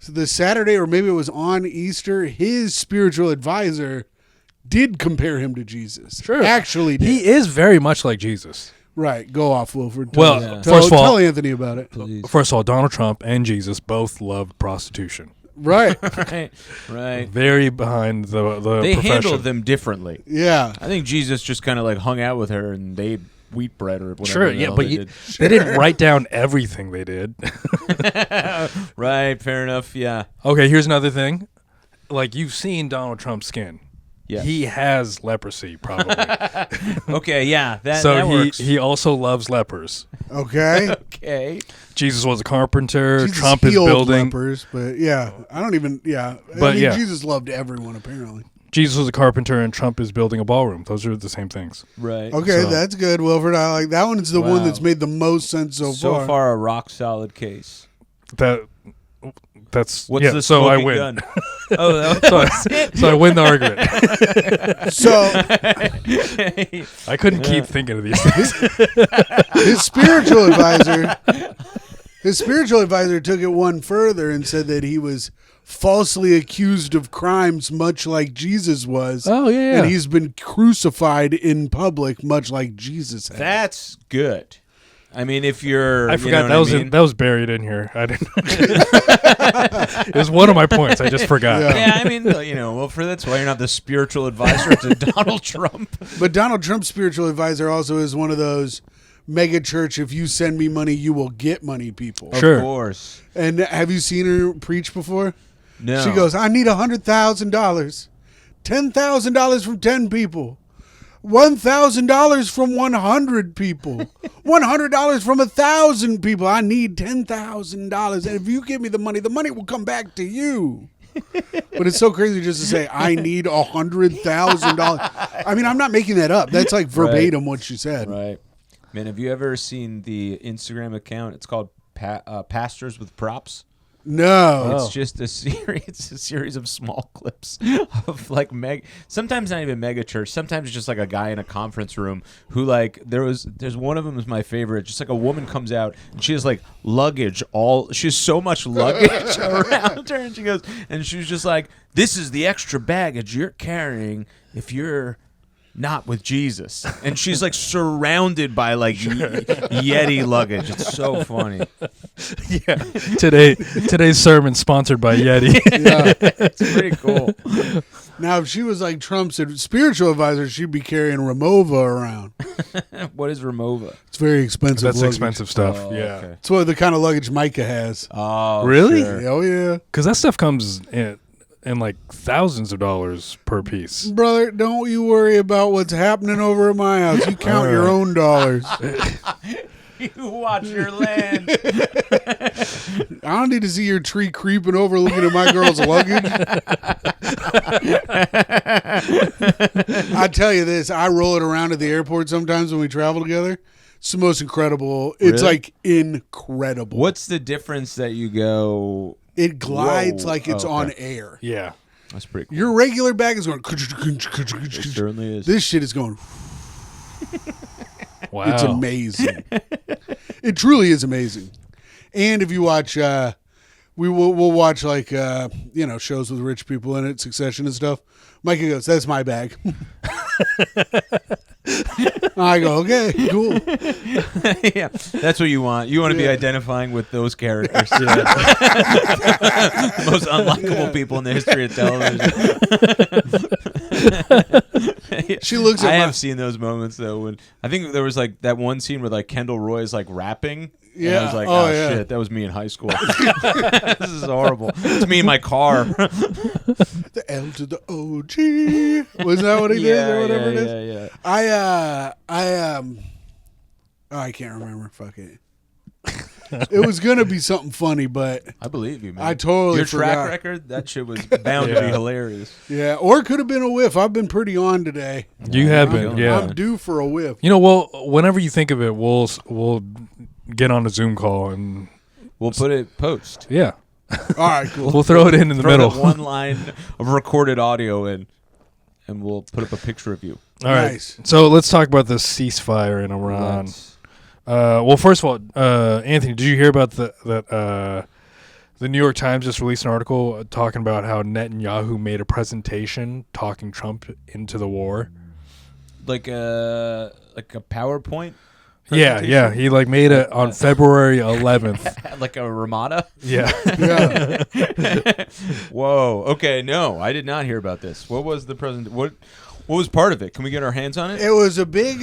the Saturday or maybe it was on Easter, his spiritual advisor did compare him to Jesus. Sure. Actually did. He is very much like Jesus. Right. Go off, Wilfred. Well, first of all- tell Anthony about it. Please. First of all, Donald Trump and Jesus both loved prostitution. Right. Right. Very behind the They profession. handled them differently. Yeah. I think Jesus just kind of like hung out with her and they ate wheat bread or whatever. Sure, the yeah, hell but they did. they didn't write down everything they did. Right, fair enough, yeah. Okay, here's another thing. Like, you've seen Donald Trump's skin. Yeah. He has leprosy, probably. Okay, yeah, that So works. he also loves lepers. Okay. Okay. Jesus was a carpenter. Jesus Trump is healed building. lepers, but yeah, I don't even. Yeah, But I mean, yeah. Jesus loved everyone apparently. Jesus was a carpenter, and Trump is building a ballroom. Those are the same things. Right. Okay, So- that's good, Wilfred. I like that one. Is the one Wow. that's made the most sense so So far. far, a rock solid case. That's What's yeah. the So I smoking win. gun? Oh, that was it. So I win the argument. So I couldn't keep thinking of these things. his spiritual advisor took it one further and said that he was falsely accused of crimes much like Jesus was. Oh, yeah. And he's been crucified in public much like Jesus has. That's good. I mean, if you're, I forgot that was that was buried in here. I didn't. It was one of my points. I just forgot. Yeah. Yeah, I mean, Wilfred, that's why you're not the spiritual advisor to Donald Trump. But Donald Trump's spiritual advisor also is one of those mega church, if you send me money, you will get money people. Sure. Of course. And have you seen her preach before? No. She goes, I need $100,000, $10,000 from 10 people, $1,000 from 100 people, $100 from 1,000 people. I need $10,000. And if you give me the money will come back to you. But it's so crazy just to say, I need $100,000. I mean, I'm not making that up. That's like verbatim what she said. Right. Man, have you ever seen the Instagram account? It's called Pastors with Props. No. It's just a series. It's a series of small clips of like sometimes not even mega church. Sometimes just like a guy in a conference room who like there's one of them is my favorite. Just like a woman comes out and she has like luggage she has so much luggage around her and she goes and she's just like, this is the extra baggage you're carrying if you're not with Jesus. And she's like surrounded by like Yeti luggage. It's so funny. Yeah. Today's sermon sponsored by Yeti. Yeah. It's pretty cool. Now, if she was like Trump's spiritual advisor, she'd be carrying Ramova around. What is Ramova? It's very expensive. That's luggage. expensive stuff. Oh, yeah. okay. It's what the kind of luggage Micah has. Oh, Really? sure. Oh yeah, Because that stuff comes in like thousands of dollars per piece. brother. Don't you worry about what's happening over at my house. You count your own dollars. You watch your land. I don't need to see your tree creeping over looking at my girl's luggage. I tell you this, I roll it around at the airport sometimes when we travel together. It's the most incredible. It's Really? like incredible. What's the difference that you go? It glides Whoa. like it's Oh, okay. on air. Yeah. That's pretty cool. Your regular bag is going. It certainly is. This shit is going. Wow. It's amazing. It truly is amazing. And if you watch, we'll watch like shows with rich people in it, Succession and stuff. Micah goes, "That's my bag." I go, "Okay, cool." Yeah, that's what you want. You want to be identifying with those characters. Most unlikable people in the history of television. She looks at I my- have seen those moments though. When I think there was like that one scene where like Kendall Roy's like rapping. And I Yeah. was like, Oh, oh yeah. shit, that was me in high school. This is horrible. It's me in my car. The L to the OG. Was that what he did or whatever it is? Yeah. I can't remember. Fuck it. It was gonna be something funny, but I believe you, man. I totally Your forgot. track record, that shit was bound to be hilarious. yeah, or it could have been a whiff. I've been pretty on today. You have been, yeah. I'm due for a whiff. You know, well, whenever you think of it, we'll get on a Zoom call and We'll put it post. yeah, All right, cool. we'll throw it in the Throw middle. that one line of recorded audio in, and we'll put up a picture of you. All right. Nice. So let's talk about the ceasefire in Iran. Let's- Well, first of all, Anthony, did you hear about the New York Times just released an article talking about how Netanyahu made a presentation talking Trump into the war? like a PowerPoint. Yeah. presentation? He like made it on February 11th. Like a Ramada. Yeah. Yeah. Whoa. Okay. No, I did not hear about this. What was the present? What was part of it? Can we get our hands on it? It was a big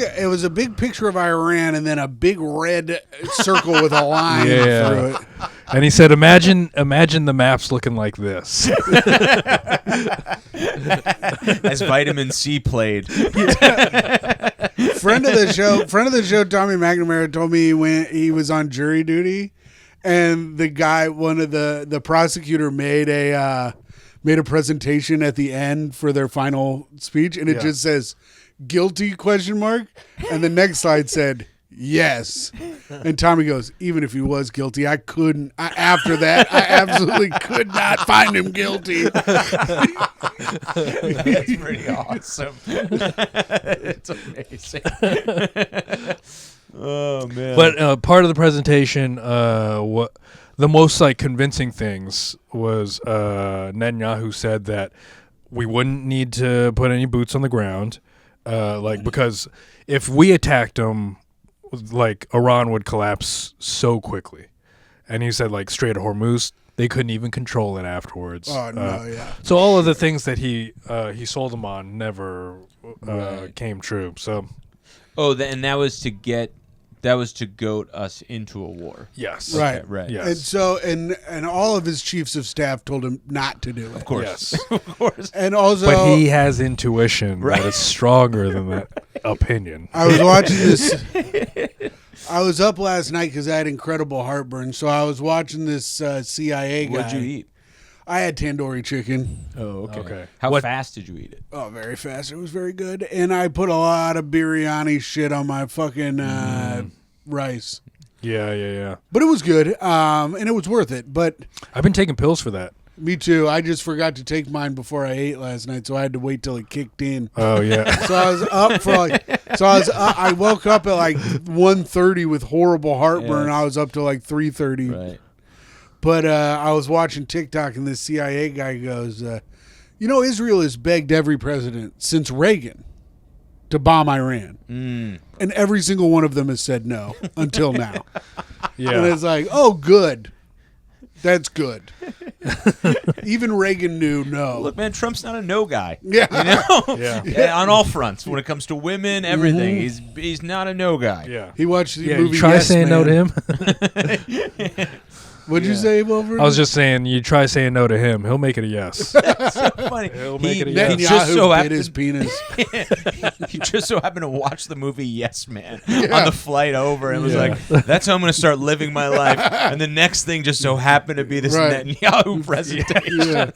picture of Iran and then a big red circle with a line Yeah. through it. And he said, "Imagine the maps looking like this." As vitamin C played. Friend of the show, Tommy McNamara told me when he was on jury duty, and the guy, one of the prosecutor made a presentation at the end for their final speech, and it Yeah. just says "guilty?" and the next slide said yes. And Tommy goes, "Even if he was guilty, after that, I absolutely could not find him guilty." That's pretty awesome. It's amazing. Oh man. But part of the presentation, what the most like convincing things was Netanyahu said that we wouldn't need to put any boots on the ground, because if we attacked them, like Iran would collapse so quickly. And he said like Strait of Hormuz, they couldn't even control it afterwards. Oh no, yeah. So all of the things that he sold them on never Right. came true. So and that was to goat us into a war. yes, Right. Okay, right. Yes. And so, and all of his chiefs of staff told him not to do it. Of course. Yes. Of course. And also, But he has intuition Right. that is stronger than that opinion. I was watching this. I was up last night because I had incredible heartburn. So I was watching this CIA guy. What'd you eat? I had tandoori chicken. Oh, Okay. How What- fast did you eat it? Oh, very fast. It was very good. And I put a lot of biryani shit on my fucking rice. Yeah. But it was good. And it was worth it. But I've been taking pills for that. me too. I just forgot to take mine before I ate last night. So I had to wait till it kicked in. Oh yeah. So I was up for I woke up at like 1:30 with horrible heartburn. Yeah. I was up till like 3:30. Right. But I was watching TikTok and this CIA guy goes, Israel has begged every president since Reagan to bomb Iran. And every single one of them has said no until now. Yeah. And it's like, oh, good. That's good. Even Reagan knew no. Look, man, Trump's not a no guy. Yeah. You know? Yeah. On all fronts. When it comes to women, everything. He's not a no guy. Yeah. He watched the Yeah, movie you try Yes saying Man. no to him. What'd you say, Wilfred? I was just saying, you try saying no to him, he'll make it a yes. So funny. He'll make it a yes. He just so bit his penis. he just so happened to watch the movie Yes Man on the flight over and was like, that's how I'm going to start living my life. And the next thing just so happened to be this Netanyahu presentation.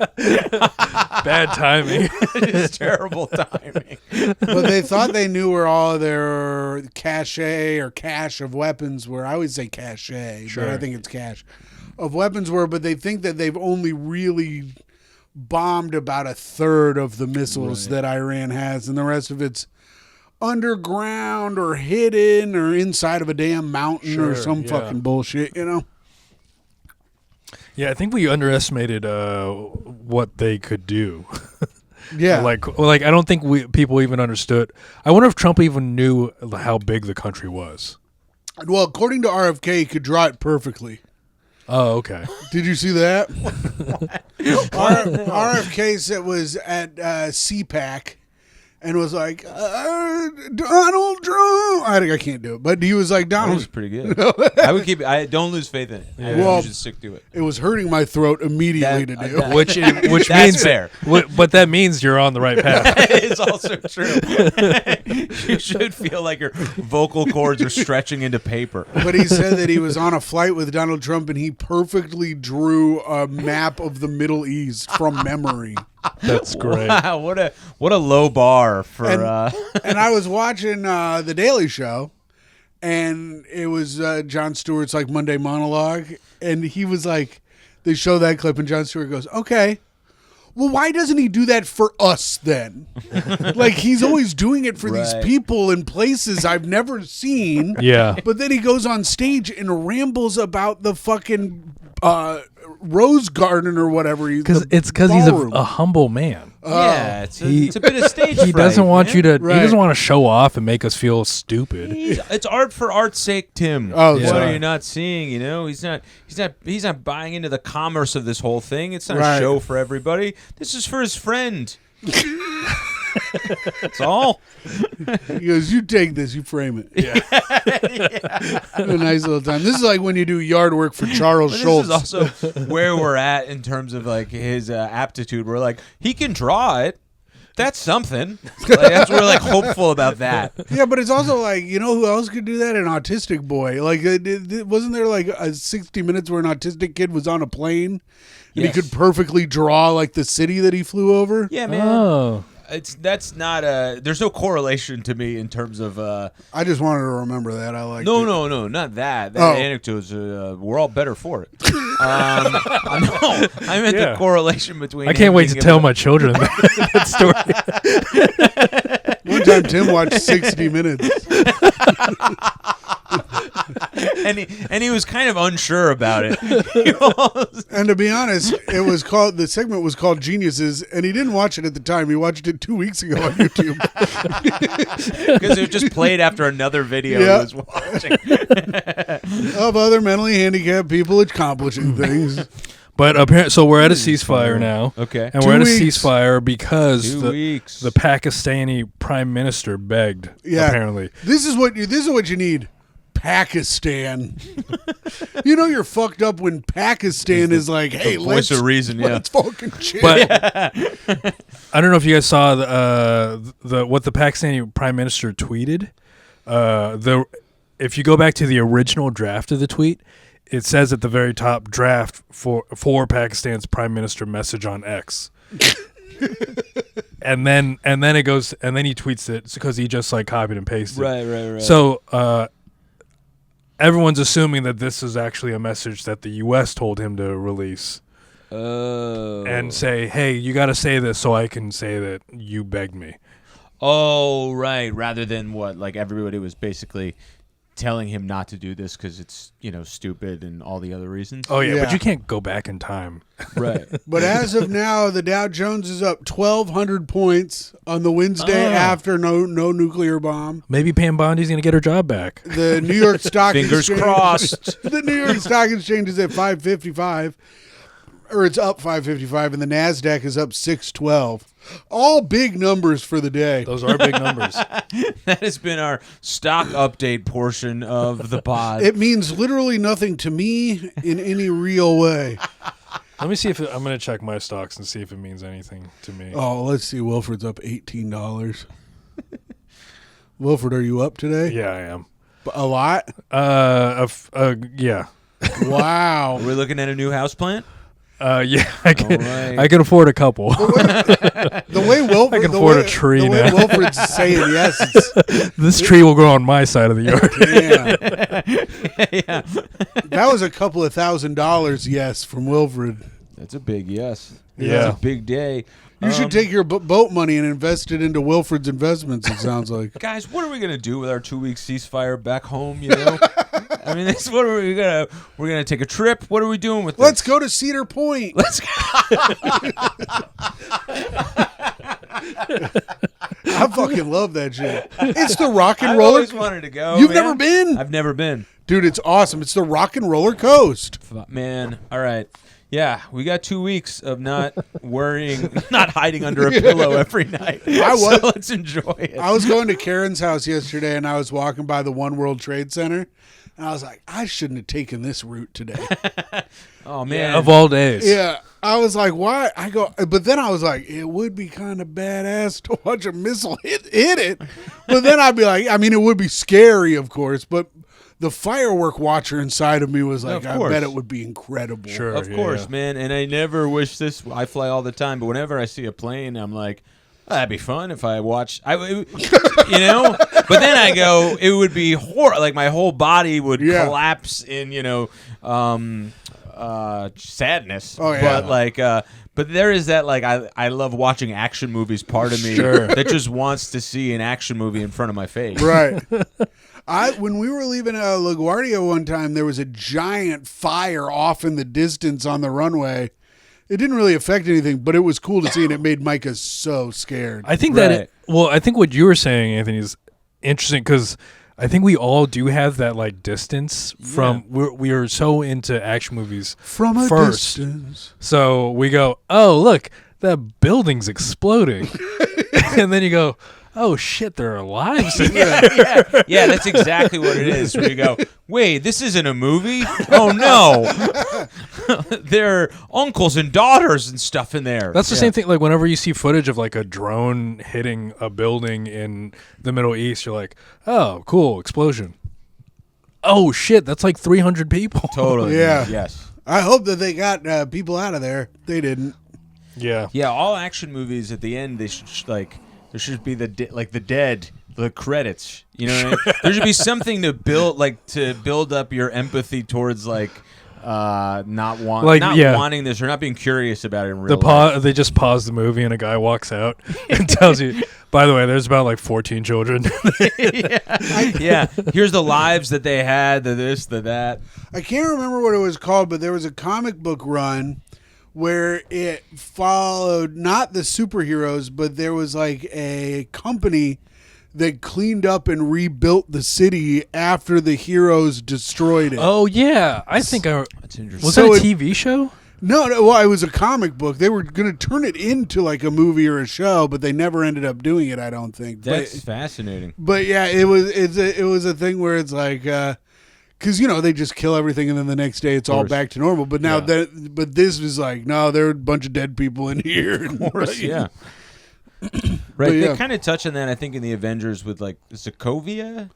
Bad timing. It's terrible timing. But they thought they knew where all of their cache of weapons were. I always say cache, but I think it's cache of weapons were. But they think that they've only really bombed about a third of the missiles that Iran has, and the rest of it's underground or hidden or inside of a damn mountain or some fucking bullshit, you know? Yeah, I think we underestimated what they could do. Yeah. like I don't think people even understood. I wonder if Trump even knew how big the country was. Well, according to RFK, he could draw it perfectly. Oh, okay. Did you see that? RFK said was at CPAC and was like, Donald Trump. I can't do it, but he was like, That Donald. was pretty good. I would keep. I don't lose faith in it. I Well, should stick to it. It was hurting my throat immediately to do. that- Which That's means fair. But that means you're on the right path. It's also true. You should feel like your vocal cords are stretching into paper. But he said that he was on a flight with Donald Trump and he perfectly drew a map of the Middle East from memory. That's great. Wow, what a low bar for. And I was watching The Daily Show, and it was Jon Stewart's like Monday monologue, and he was like, they show that clip, and Jon Stewart goes, okay, well, why doesn't he do that for us then? Like, he's always doing it for these Right. people in places I've never seen. Yeah. But then he goes on stage and rambles about the fucking Rose Garden or whatever. Because he's a humble man. yeah, it's a bit of stage. He doesn't want you to. Right. He doesn't want to show off and make us feel stupid. It's art for art's sake, Tim. Oh, What sorry. are you not seeing? You know, he's not buying into the commerce of this whole thing. It's not Right. a show for everybody. This is for his friend. That's all. He goes, you take this, you frame it. Yeah. A nice little time. This is like when you do yard work for Charles But Schultz. this is also where we're at in terms of like his aptitude. We're like, he can draw it. That's something. Like, we're like hopeful about that. Yeah, but it's also like, you know who else could do that? An autistic boy. Like, wasn't there like a 60 Minutes where an autistic kid was on a plane and Yes. he could perfectly draw like the city that he flew over? Yeah, man. Oh. That's not a. There's no correlation to me in terms of. I just wanted to remember that. I like No, not that. That anecdote is. We're all better for it. No, I meant the correlation between. I can't wait to tell my children that story. One time Tim watched 60 Minutes. and he was kind of unsure about it. And to be honest, the segment was called Geniuses, and he didn't watch it at the time. He watched it 2 weeks ago on YouTube. Because it just played after another video he was watching. Of other mentally handicapped people accomplishing things. But apparently, so we're at a ceasefire now. Okay. And we're at a 2 weeks. ceasefire because 2 weeks. the Pakistani prime minister begged. Yeah. Apparently. This is what you need. Pakistan. You know you're fucked up when Pakistan is like, hey, voice of reason, yeah. let's fucking chill. But I don't know if you guys saw what the Pakistani prime minister tweeted. If you go back to the original draft of the tweet, it says at the very top, draft for Pakistan's prime minister message on X. and then it goes, and then he tweets it because he just like copied and pasted. Right. So everyone's assuming that this is actually a message that the U.S. told him to release. And say, hey, you got to say this so I can say that you begged me. Oh, right. Rather than what, like everybody was basically telling him not to do this because it's stupid and all the other reasons. Oh yeah, Yeah. but you can't go back in time. Right. But as of now, the Dow Jones is up 1,200 points on the Wednesday after no nuclear bomb. Maybe Pam Bondi's gonna get her job back. The New York Stock Fingers Exchange, crossed. The New York Stock Exchange is at 555, or it's up 555, and the Nasdaq is up 612. All big numbers for the day. Those are big numbers. That has been our stock update portion of the pod. It means literally nothing to me in any real way. Let me see if I'm gonna check my stocks and see if it means anything to me. Oh, let's see. Wilfred's up $18. Wilfred, are you up today? Yeah, I am. A lot? Yeah. Wow. Are we looking at a new house plant? Yeah, I can. All right. I can afford a couple. The way Wilfred, I can afford a tree the way now. Wilfred's saying yes, it's, This tree will grow on my side of the yard. yeah. That was a couple of $1,000 yes from Wilfred. That's a big yes. Yeah. It's a big day. You should take your boat money and invest it into Wilfred's investments, it sounds like. Guys, what are we gonna do with our 2-week ceasefire back home? I mean, that's what are we gonna? We're gonna take a trip. What are we doing with this? Let's go to Cedar Point. Let's go. I fucking love that shit. It's the rock and I roller. always wanted to go. You've man. never been? I've never been. Dude, it's awesome. It's the rock and roller coast. Man, all right. Yeah, we got 2 weeks of not worrying, not hiding under a pillow every night. So let's enjoy it. I was going to Karen's house yesterday, and I was walking by the One World Trade Center, and I was like, I shouldn't have taken this route today. Oh, man. Of all days. Yeah. I was like, why? But then I was like, it would be kind of badass to watch a missile hit it. But then I'd be like, I mean, it would be scary, of course, but the firework watcher inside of me was like, I bet it would be incredible. Sure. Of course, man. And I never wish this. I fly all the time, but whenever I see a plane, I'm like, oh, that'd be fun if I watched. But then I go, it would be horrible. Like my whole body would collapse in, sadness. Oh yeah. But there is that I love watching action movies part of me that just wants to see an action movie in front of my face. Right. When we were leaving LaGuardia one time, there was a giant fire off in the distance on the runway. It didn't really affect anything, but it was cool to see, and it made Micah so scared. I think I think what you were saying, Anthony, is interesting because I think we all do have that distance from we are so into action movies From a first. distance. So we go, oh look, that building's exploding, and then you go, oh shit, there are lives in there. Yeah, that's exactly what it is. Where you go, wait, this isn't a movie? Oh no, there are uncles and daughters and stuff in there. That's the same thing. Like whenever you see footage of a drone hitting a building in the Middle East, you're like, oh, cool, explosion. Oh shit, that's 300 people. Totally. Yeah. Man. Yes. I hope that they got people out of there. They didn't. Yeah. Yeah. All action movies at the end, they should there should be the dead, the credits. You know what I mean? There should be something to build up your empathy towards not wanting this or not being curious about it in real life. They just pause the movie and a guy walks out and tells you, by the way, there's about 14 children. Yeah. Here's the lives that they had, the this, the that. I can't remember what it was called, but there was a comic book run where it followed not the superheroes, but there was a company that cleaned up and rebuilt the city after the heroes destroyed it. Oh, yeah. I think That's interesting. Was that a TV show? No, well, it was a comic book. They were going to turn it into a movie or a show, but they never ended up doing it, I don't think. That's fascinating. But yeah, it was a thing where it's because they just kill everything and then the next day it's all back to normal. But now but this was no, there are a bunch of dead people in here. Of course, yeah. Right, they kind of touch on that, I think, in the Avengers with Sokovia.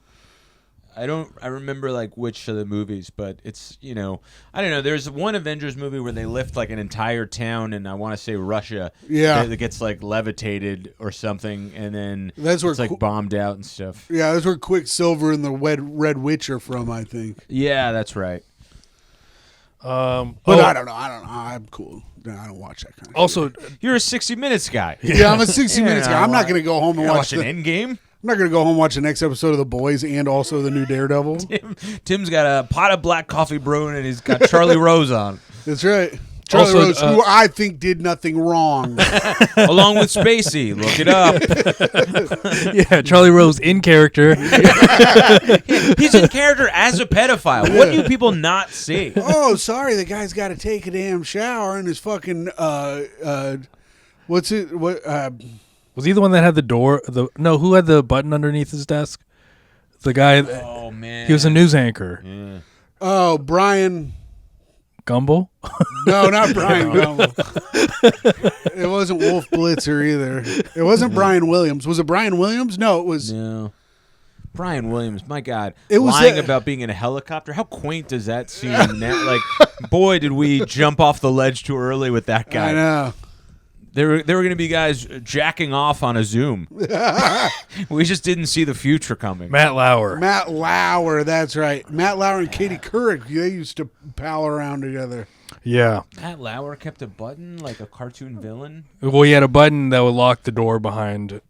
I remember which of the movies, but it's I don't know. There's one Avengers movie where they lift an entire town, and I want to say Russia. Yeah, that gets levitated or something, and then that's where it's bombed out and stuff. Yeah, that's where Quicksilver and the Red Witch are from, I think. Yeah, that's right. But I don't know. I'm cool. I don't watch that kind of shit. You're a 60 Minutes guy. Yeah, I'm a 60 Minutes guy. I'm not going to go home and watch an the Endgame. I'm not going to go home and watch the next episode of The Boys and also the new Daredevil. Tim's got a pot of black coffee brewing, and he's got Charlie Rose on. That's right. Charlie Also, Rose, who I think did nothing wrong. Along with Spacey. Look it up. Yeah, Charlie Rose in character. He's in character as a pedophile. What do people not see? Oh, sorry, the guy's got to take a damn shower in his fucking what's it? What? Was he the one that had the door? Who had the button underneath his desk? The guy. Oh man, He was a news anchor. Yeah. Oh, Brian. Gumble? No, not Brian Gumble. It wasn't Wolf Blitzer either. It wasn't Brian Williams. Was it Brian Williams? No, it was. No. Brian Williams, my God. It was lying about being in a helicopter. How quaint does that seem? Like, boy, did we jump off the ledge too early with that guy. I know. There were going to be guys jacking off on a Zoom. We just didn't see the future coming. Matt Lauer. Matt Lauer, that's right. Matt Lauer and Katie Couric, they used to pal around together. Yeah. Matt Lauer kept a button like a cartoon villain. Well, he had a button that would lock the door behind you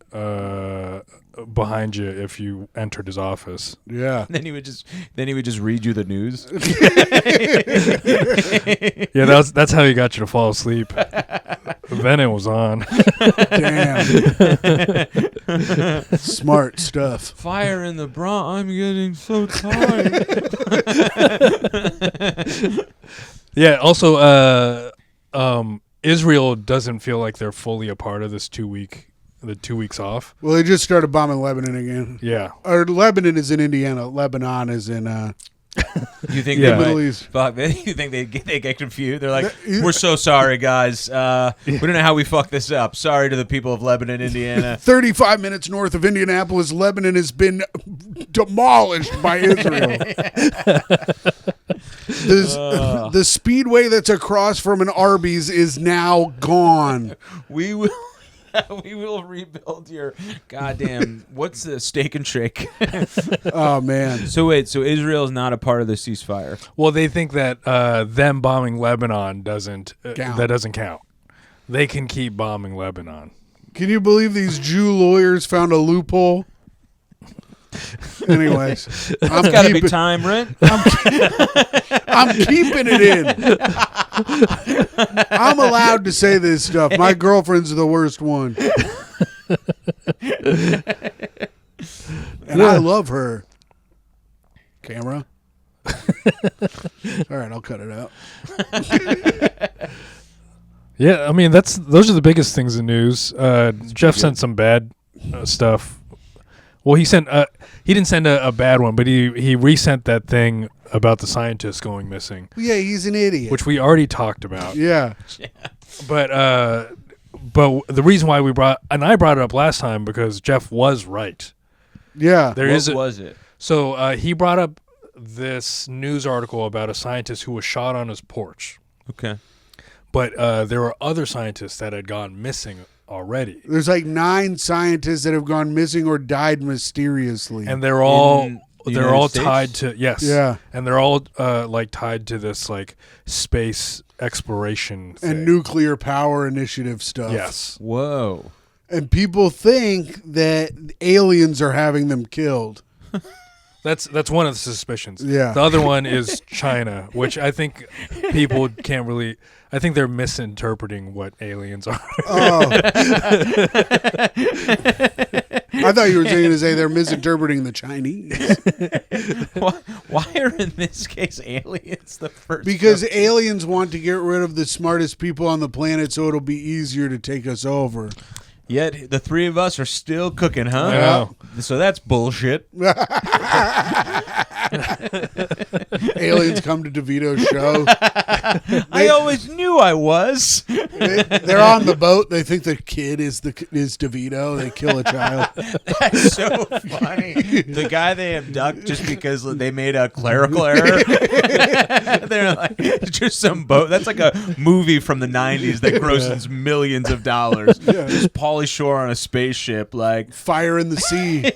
if you entered his office. Yeah. Then he would just read you the news. Yeah, that's how he got you to fall asleep. Then it was on. Damn. Smart stuff. Fire in the bra. I'm getting so tired. Yeah. Also, Israel doesn't feel like they're fully a part of this 2 weeks off. Well, they just started bombing Lebanon again. Yeah. Or Lebanon is in Indiana. Lebanon is in You think Yeah. they Middle might, East. fuck, you think they get confused? They're like, we're so sorry, guys. We don't know how we fucked this up. Sorry to the people of Lebanon, Indiana. 35 minutes north of Indianapolis, Lebanon has been demolished by Israel. The speedway that's across from an Arby's is now gone. We will rebuild your goddamn. What's the Steak and Shake? Oh man. So wait, so Israel is not a part of the ceasefire? Well, they think that them bombing Lebanon doesn't count. They can keep bombing Lebanon. Can you believe these Jew lawyers found a loophole? Anyways, It's got to be time, Rent. I'm keeping it in. I'm allowed to say this stuff. My girlfriend's the worst one. And I love her. Camera. All right, I'll cut it out. Yeah, I mean those are the biggest things in news. Jeff sent some bad stuff. Well, he didn't send a bad one, but he resent that thing about the scientist going missing. Yeah, he's an idiot. Which we already talked about. Yeah. But the reason why I brought it up last time because Jeff was right. Yeah. What was it? So he brought up this news article about a scientist who was shot on his porch. Okay. But there were other scientists that had gone missing already. There's like 9 scientists that have gone missing or died mysteriously. And they're all States? tied to Yeah. And they're all like tied to this like space exploration thing. And nuclear power initiative stuff. Yes. Whoa. And people think that aliens are having them killed. That's one of the suspicions. Yeah. The other one is China, which I think people can't really. I think they're misinterpreting what aliens are. Oh. I thought you were going to say they're misinterpreting the Chinese. Why are in this case aliens the first? Because aliens want to get rid of the smartest people on the planet so it'll be easier to take us over. Yet the three of us are still cooking, huh? Yeah. So that's bullshit. Aliens come to DeVito's show. I always knew I was. They're on the boat. They think the kid is DeVito. They kill a child. That's so funny. The guy they abduct just because they made a clerical error. They're like, just some boat. That's like a movie from the 90s that grosses millions of dollars. Just Pauly Shore on a spaceship, like Fire in the sea.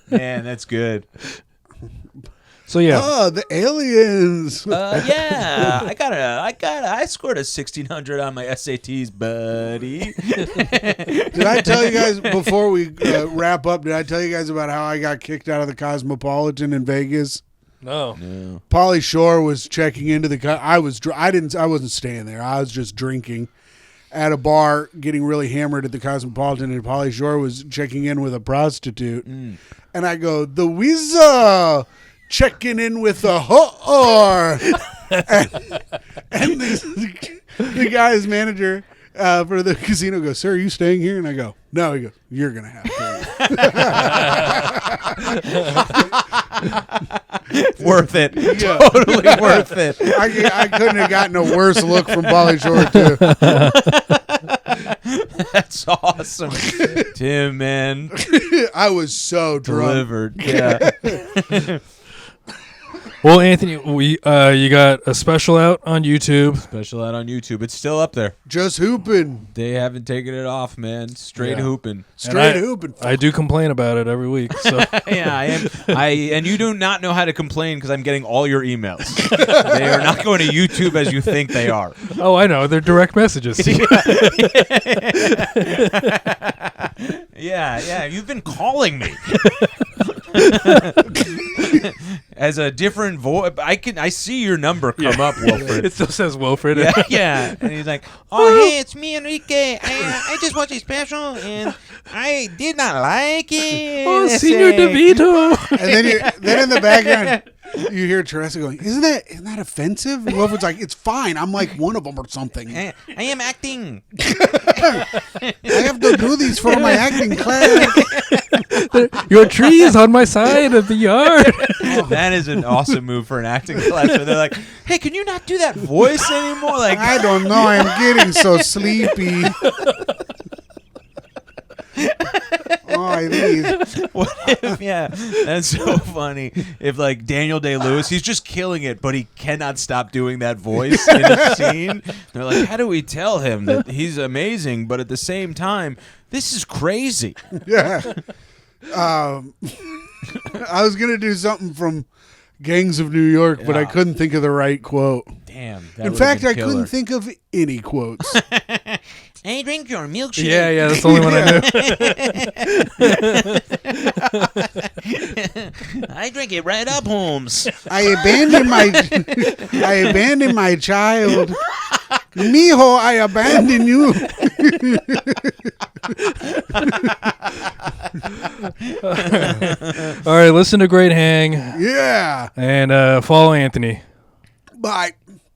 Man, that's good. So yeah, the aliens. Yeah, I scored a 1600 on my SATs, buddy. Did I tell you guys before we wrap up? Did I tell you guys about how I got kicked out of the Cosmopolitan in Vegas? no. Pauly Shore was checking into the. I wasn't staying there. I was just drinking at a bar, getting really hammered at the Cosmopolitan, and Pauly Shore was checking in with a prostitute, and I go, "The Weasel checking in with the whore," and the guy's manager for the casino goes, "Sir, are you staying here?" And I go, "No." He goes, "You're gonna have to." Worth it. Yeah. Totally worth it. I couldn't have gotten a worse look from Pauly Shore too. That's awesome. Tim, man. I was so drunk. Delivered. Yeah. Well, Anthony, you got a special out on YouTube. Special out on YouTube. It's still up there. Just hooping. They haven't taken it off, man. Straight hooping. Straight hooping. I do complain about it every week. So Yeah, I am. And you do not know how to complain because I'm getting all your emails. They are not going to YouTube as you think they are. oh, I know, they're direct messages. Yeah. You've been calling me. As a different voice, I see your number come up, Wilfred. It still says Wilfred. Yeah. And he's like, "Oh, hey, it's me, Enrique. I just watched a special and I did not like it." Oh, Senor Devito. And then in the background, you hear Teresa going, "Isn't that offensive?" And Wilfred's like, "It's fine. I'm like one of them or something. I am acting. I have to do these for my acting class." Your tree is on my side of the yard. That is an awesome move for an acting class where they're like, "Hey, can you not do that voice anymore?" Like, I don't know. I'm getting so sleepy. what if, yeah, that's so funny. If like Daniel Day-Lewis, he's just killing it, but he cannot stop doing that voice in a scene. They're like, how do we tell him that he's amazing, but at the same time, this is crazy? Yeah. I was gonna do something from Gangs of New York, but I couldn't think of the right quote. Damn. In fact, I couldn't think of any quotes. Hey, drink your milkshake. Yeah, that's the only one I knew. I drink it right up, Holmes. I abandoned my child. Mijo, I abandon you. All right, listen to Great Hang Yeah. and follow Anthony. Bye.